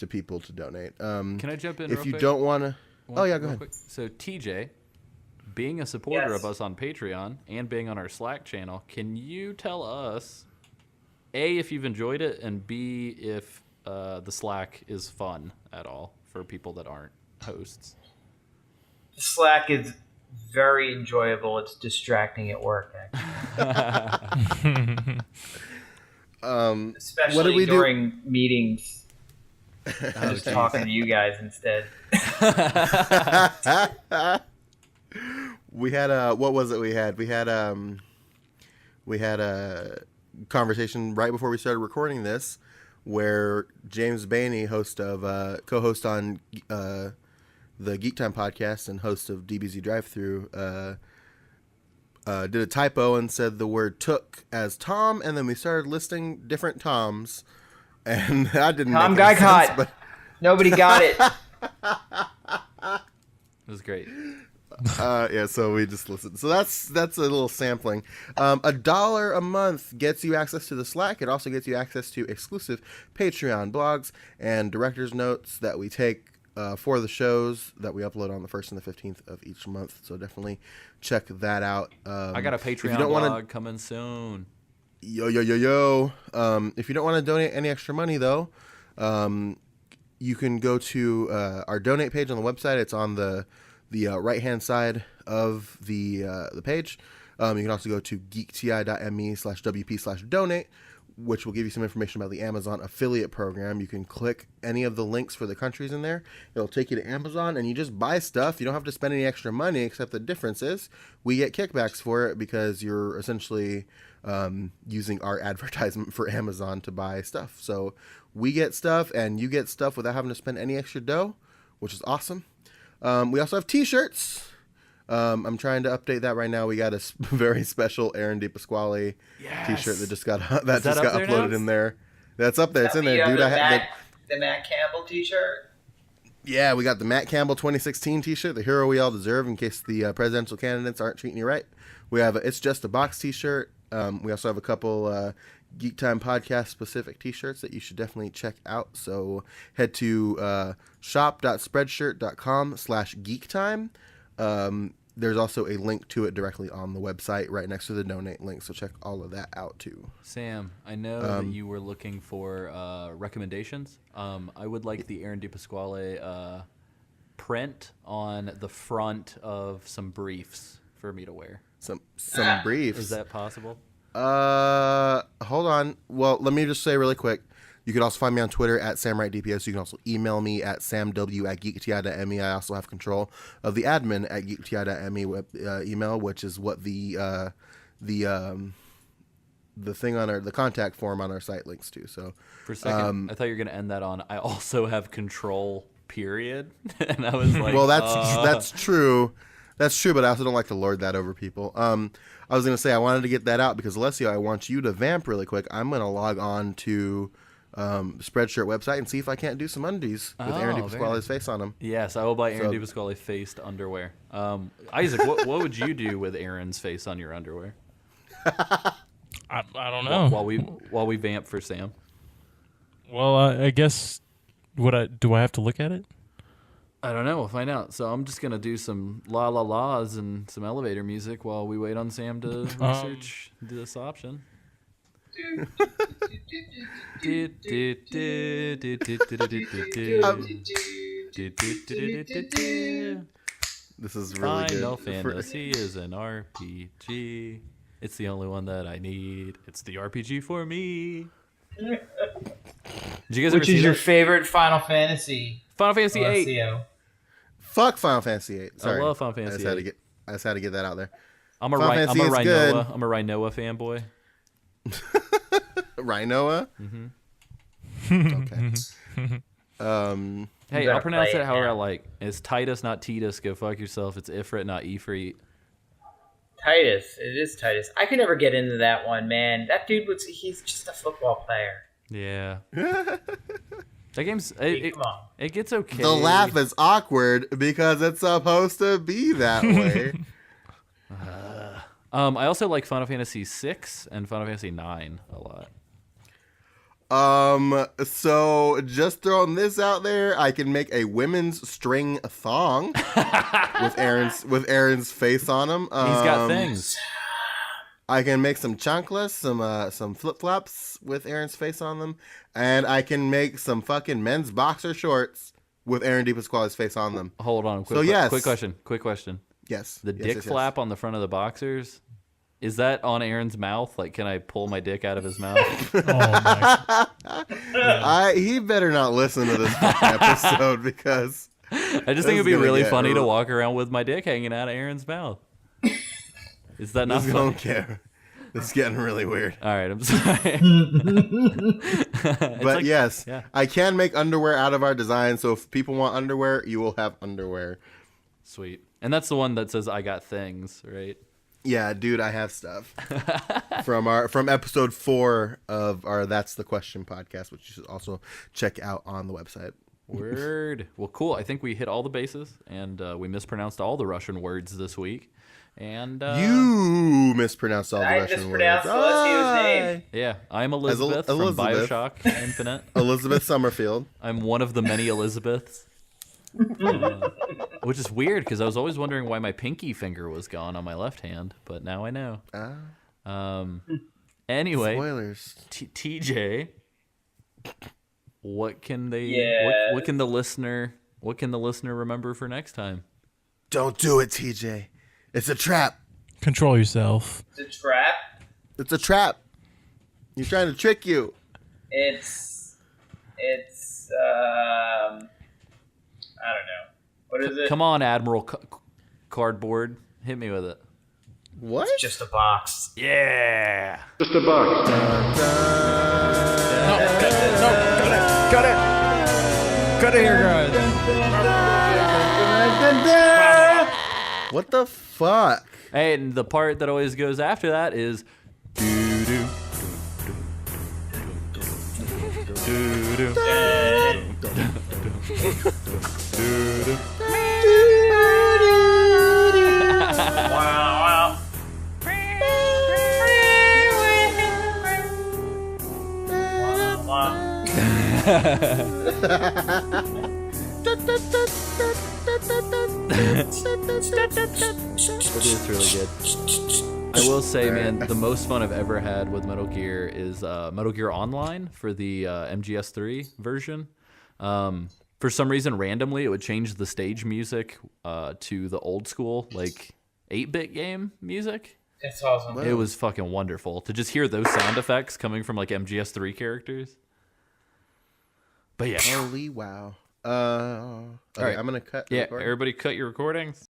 people to donate. Can I jump in? If real you quick? don't want to, oh yeah, go Real ahead. quick. So TJ, being a supporter Yes. of us on Patreon and being on our Slack channel, can you tell us, A, if you've enjoyed it, and B, if the Slack is fun at all for people that aren't hosts? Slack is very enjoyable. It's distracting at work, actually. Especially what did we do? during meetings. I'm just talking to you guys instead. We had what was it we had? We had a conversation right before we started recording this where James Bainey, co-host on the Geek Time podcast and host of DBZ Drive-Thru, did a typo and said the word took as Tom, and then we started listing different Toms, and that didn't Tom make got any sense, caught. but Nobody got it. It was great. yeah, so we just listened. So that's a little sampling. $1 a month gets you access to the Slack. It also gets you access to exclusive Patreon blogs and director's notes that we take for the shows that we upload on the 1st and the 15th of each month. So definitely check that out. I got a if you Patreon don't wanna- blog coming soon. Yo. If you don't want to donate any extra money, though, you can go to our donate page on the website. It's on the right-hand side of the page. You can also go to geekti.me/wp/donate, which will give you some information about the Amazon affiliate program. You can click any of the links for the countries in there. It'll take you to Amazon, and you just buy stuff. You don't have to spend any extra money, except the difference is we get kickbacks for it because you're essentially using our advertisement for Amazon to buy stuff. So we get stuff, and you get stuff without having to spend any extra dough, which is awesome. We also have T-shirts. I'm trying to update that right now. We got a very special Aaron DePasquale T-shirt that just got uploaded in there. That's up there. It's in there, dude. The Matt Campbell T-shirt. Yeah, we got the Matt Campbell 2016 T-shirt, the hero we all deserve, in case the presidential candidates aren't treating you right. We have It's Just a Box T-shirt. We also have a couple Geek Time podcast specific T-shirts that you should definitely check out. So head to shop.spreadshirt.com/geektime. There's also a link to it directly on the website right next to the donate link. So check all of that out too. Sam, I know that you were looking for recommendations. I would like the Aaron DePasquale print on the front of some briefs for me to wear. Some briefs. Is that possible? Hold on. Well, let me just say really quick. You can also find me on Twitter at SamWrightDPS. You can also email me at samw@geekti.me. I also have control of the admin at geekti.me email, which is what the thing on the contact form on our site links to. So For a second, I thought you were going to end that on, I also have control, period. And I was like, well, that's true. That's true, but I also don't like to lord that over people. I was going to say I wanted to get that out because, Alessio, I want you to vamp really quick. I'm going to log on to Spreadshirt website and see if I can't do some undies with Aaron DePasquale's face on them. Yes, I will buy Aaron DePasquale faced underwear. Isaac, what would you do with Aaron's face on your underwear? I don't know. While we vamp for Sam. Well, I guess do I have to look at it? I don't know. We'll find out. So I'm just gonna do some la la la's and some elevator music while we wait on Sam to research this option. This is really good. Final Fantasy is an RPG. It's the only one that I need. It's the RPG for me. Did you guys ever Which see is your that? favorite Final Fantasy? Final Fantasy 8. Alessio? Fuck Final Fantasy 8. Sorry. I love Final Fantasy 8. I just had to get that out there. I'm a Final Fantasy is good. Rhinoa fanboy. Rhinoa? Okay. Hey, better I'll pronounce play it it however I now. like. It's Titus, not Titus. Go fuck yourself. It's Ifrit, not Ifrit. Titus. It is Titus. I could never get into that one, man. That dude he's just a football player. Yeah. That game's it Come on. it gets okay. The laugh is awkward because it's supposed to be that way. I also like Final Fantasy VI and Final Fantasy IX a lot. So just throwing this out there, I can make a women's string thong with Aaron's face on them. He's got things. I can make some chanclas, some flip flops with Aaron's face on them, and I can make some fucking men's boxer shorts with Aaron DePasquale's face on them. Hold on. So yes. Quick question. Yes. The dick flap on the front of the boxers, is that on Aaron's mouth? Like, can I pull my dick out of his mouth? Oh my. He better not listen to this episode because I just think it'd be really funny to walk around with my dick hanging out of Aaron's mouth. Is that not I funny? don't care. It's getting really weird. All right, I'm sorry. But yes, yeah. I can make underwear out of our design. So if people want underwear, you will have underwear. Sweet. And that's the one that says "I got things," right? Yeah, dude, I have stuff from episode 4 of our That's the Question podcast, which you should also check out on the website. Word. Well, cool. I think we hit all the bases, and we mispronounced all the Russian words this week. And you mispronounced all the I Russian mispronounced words. Alessio's name. yeah, I'm Elizabeth from Elizabeth. Bioshock Infinite. Elizabeth Summerfield. I'm one of the many Elizabeths. Which is weird because I was always wondering why my pinky finger was gone on my left hand, but now I know. Anyway, Spoilers. TJ, what can they? Yeah. What can the listener? What can the listener remember for next time? Don't do it, TJ. It's a trap. Control yourself. It's a trap. It's a trap. He's trying to trick you. It's I don't know. What is it? Come on, Admiral Cardboard, hit me with it. What? It's just a box. Yeah. No, cut it here, guys. What the fuck? Hey, and the part that always goes after that is doo-doo. Doo-doo. Doo-doo. Wow. It's really good. I will say, man, the most fun I've ever had with Metal Gear is Metal Gear Online for the MGS3 version. For some reason, randomly, it would change the stage music to the old school, like 8-bit game music. It's awesome. It was fucking wonderful to just hear those sound effects coming from like MGS3 characters. But yeah. Holy wow. Okay, right. I'm gonna cut. Yeah, recording. everybody cut your recordings.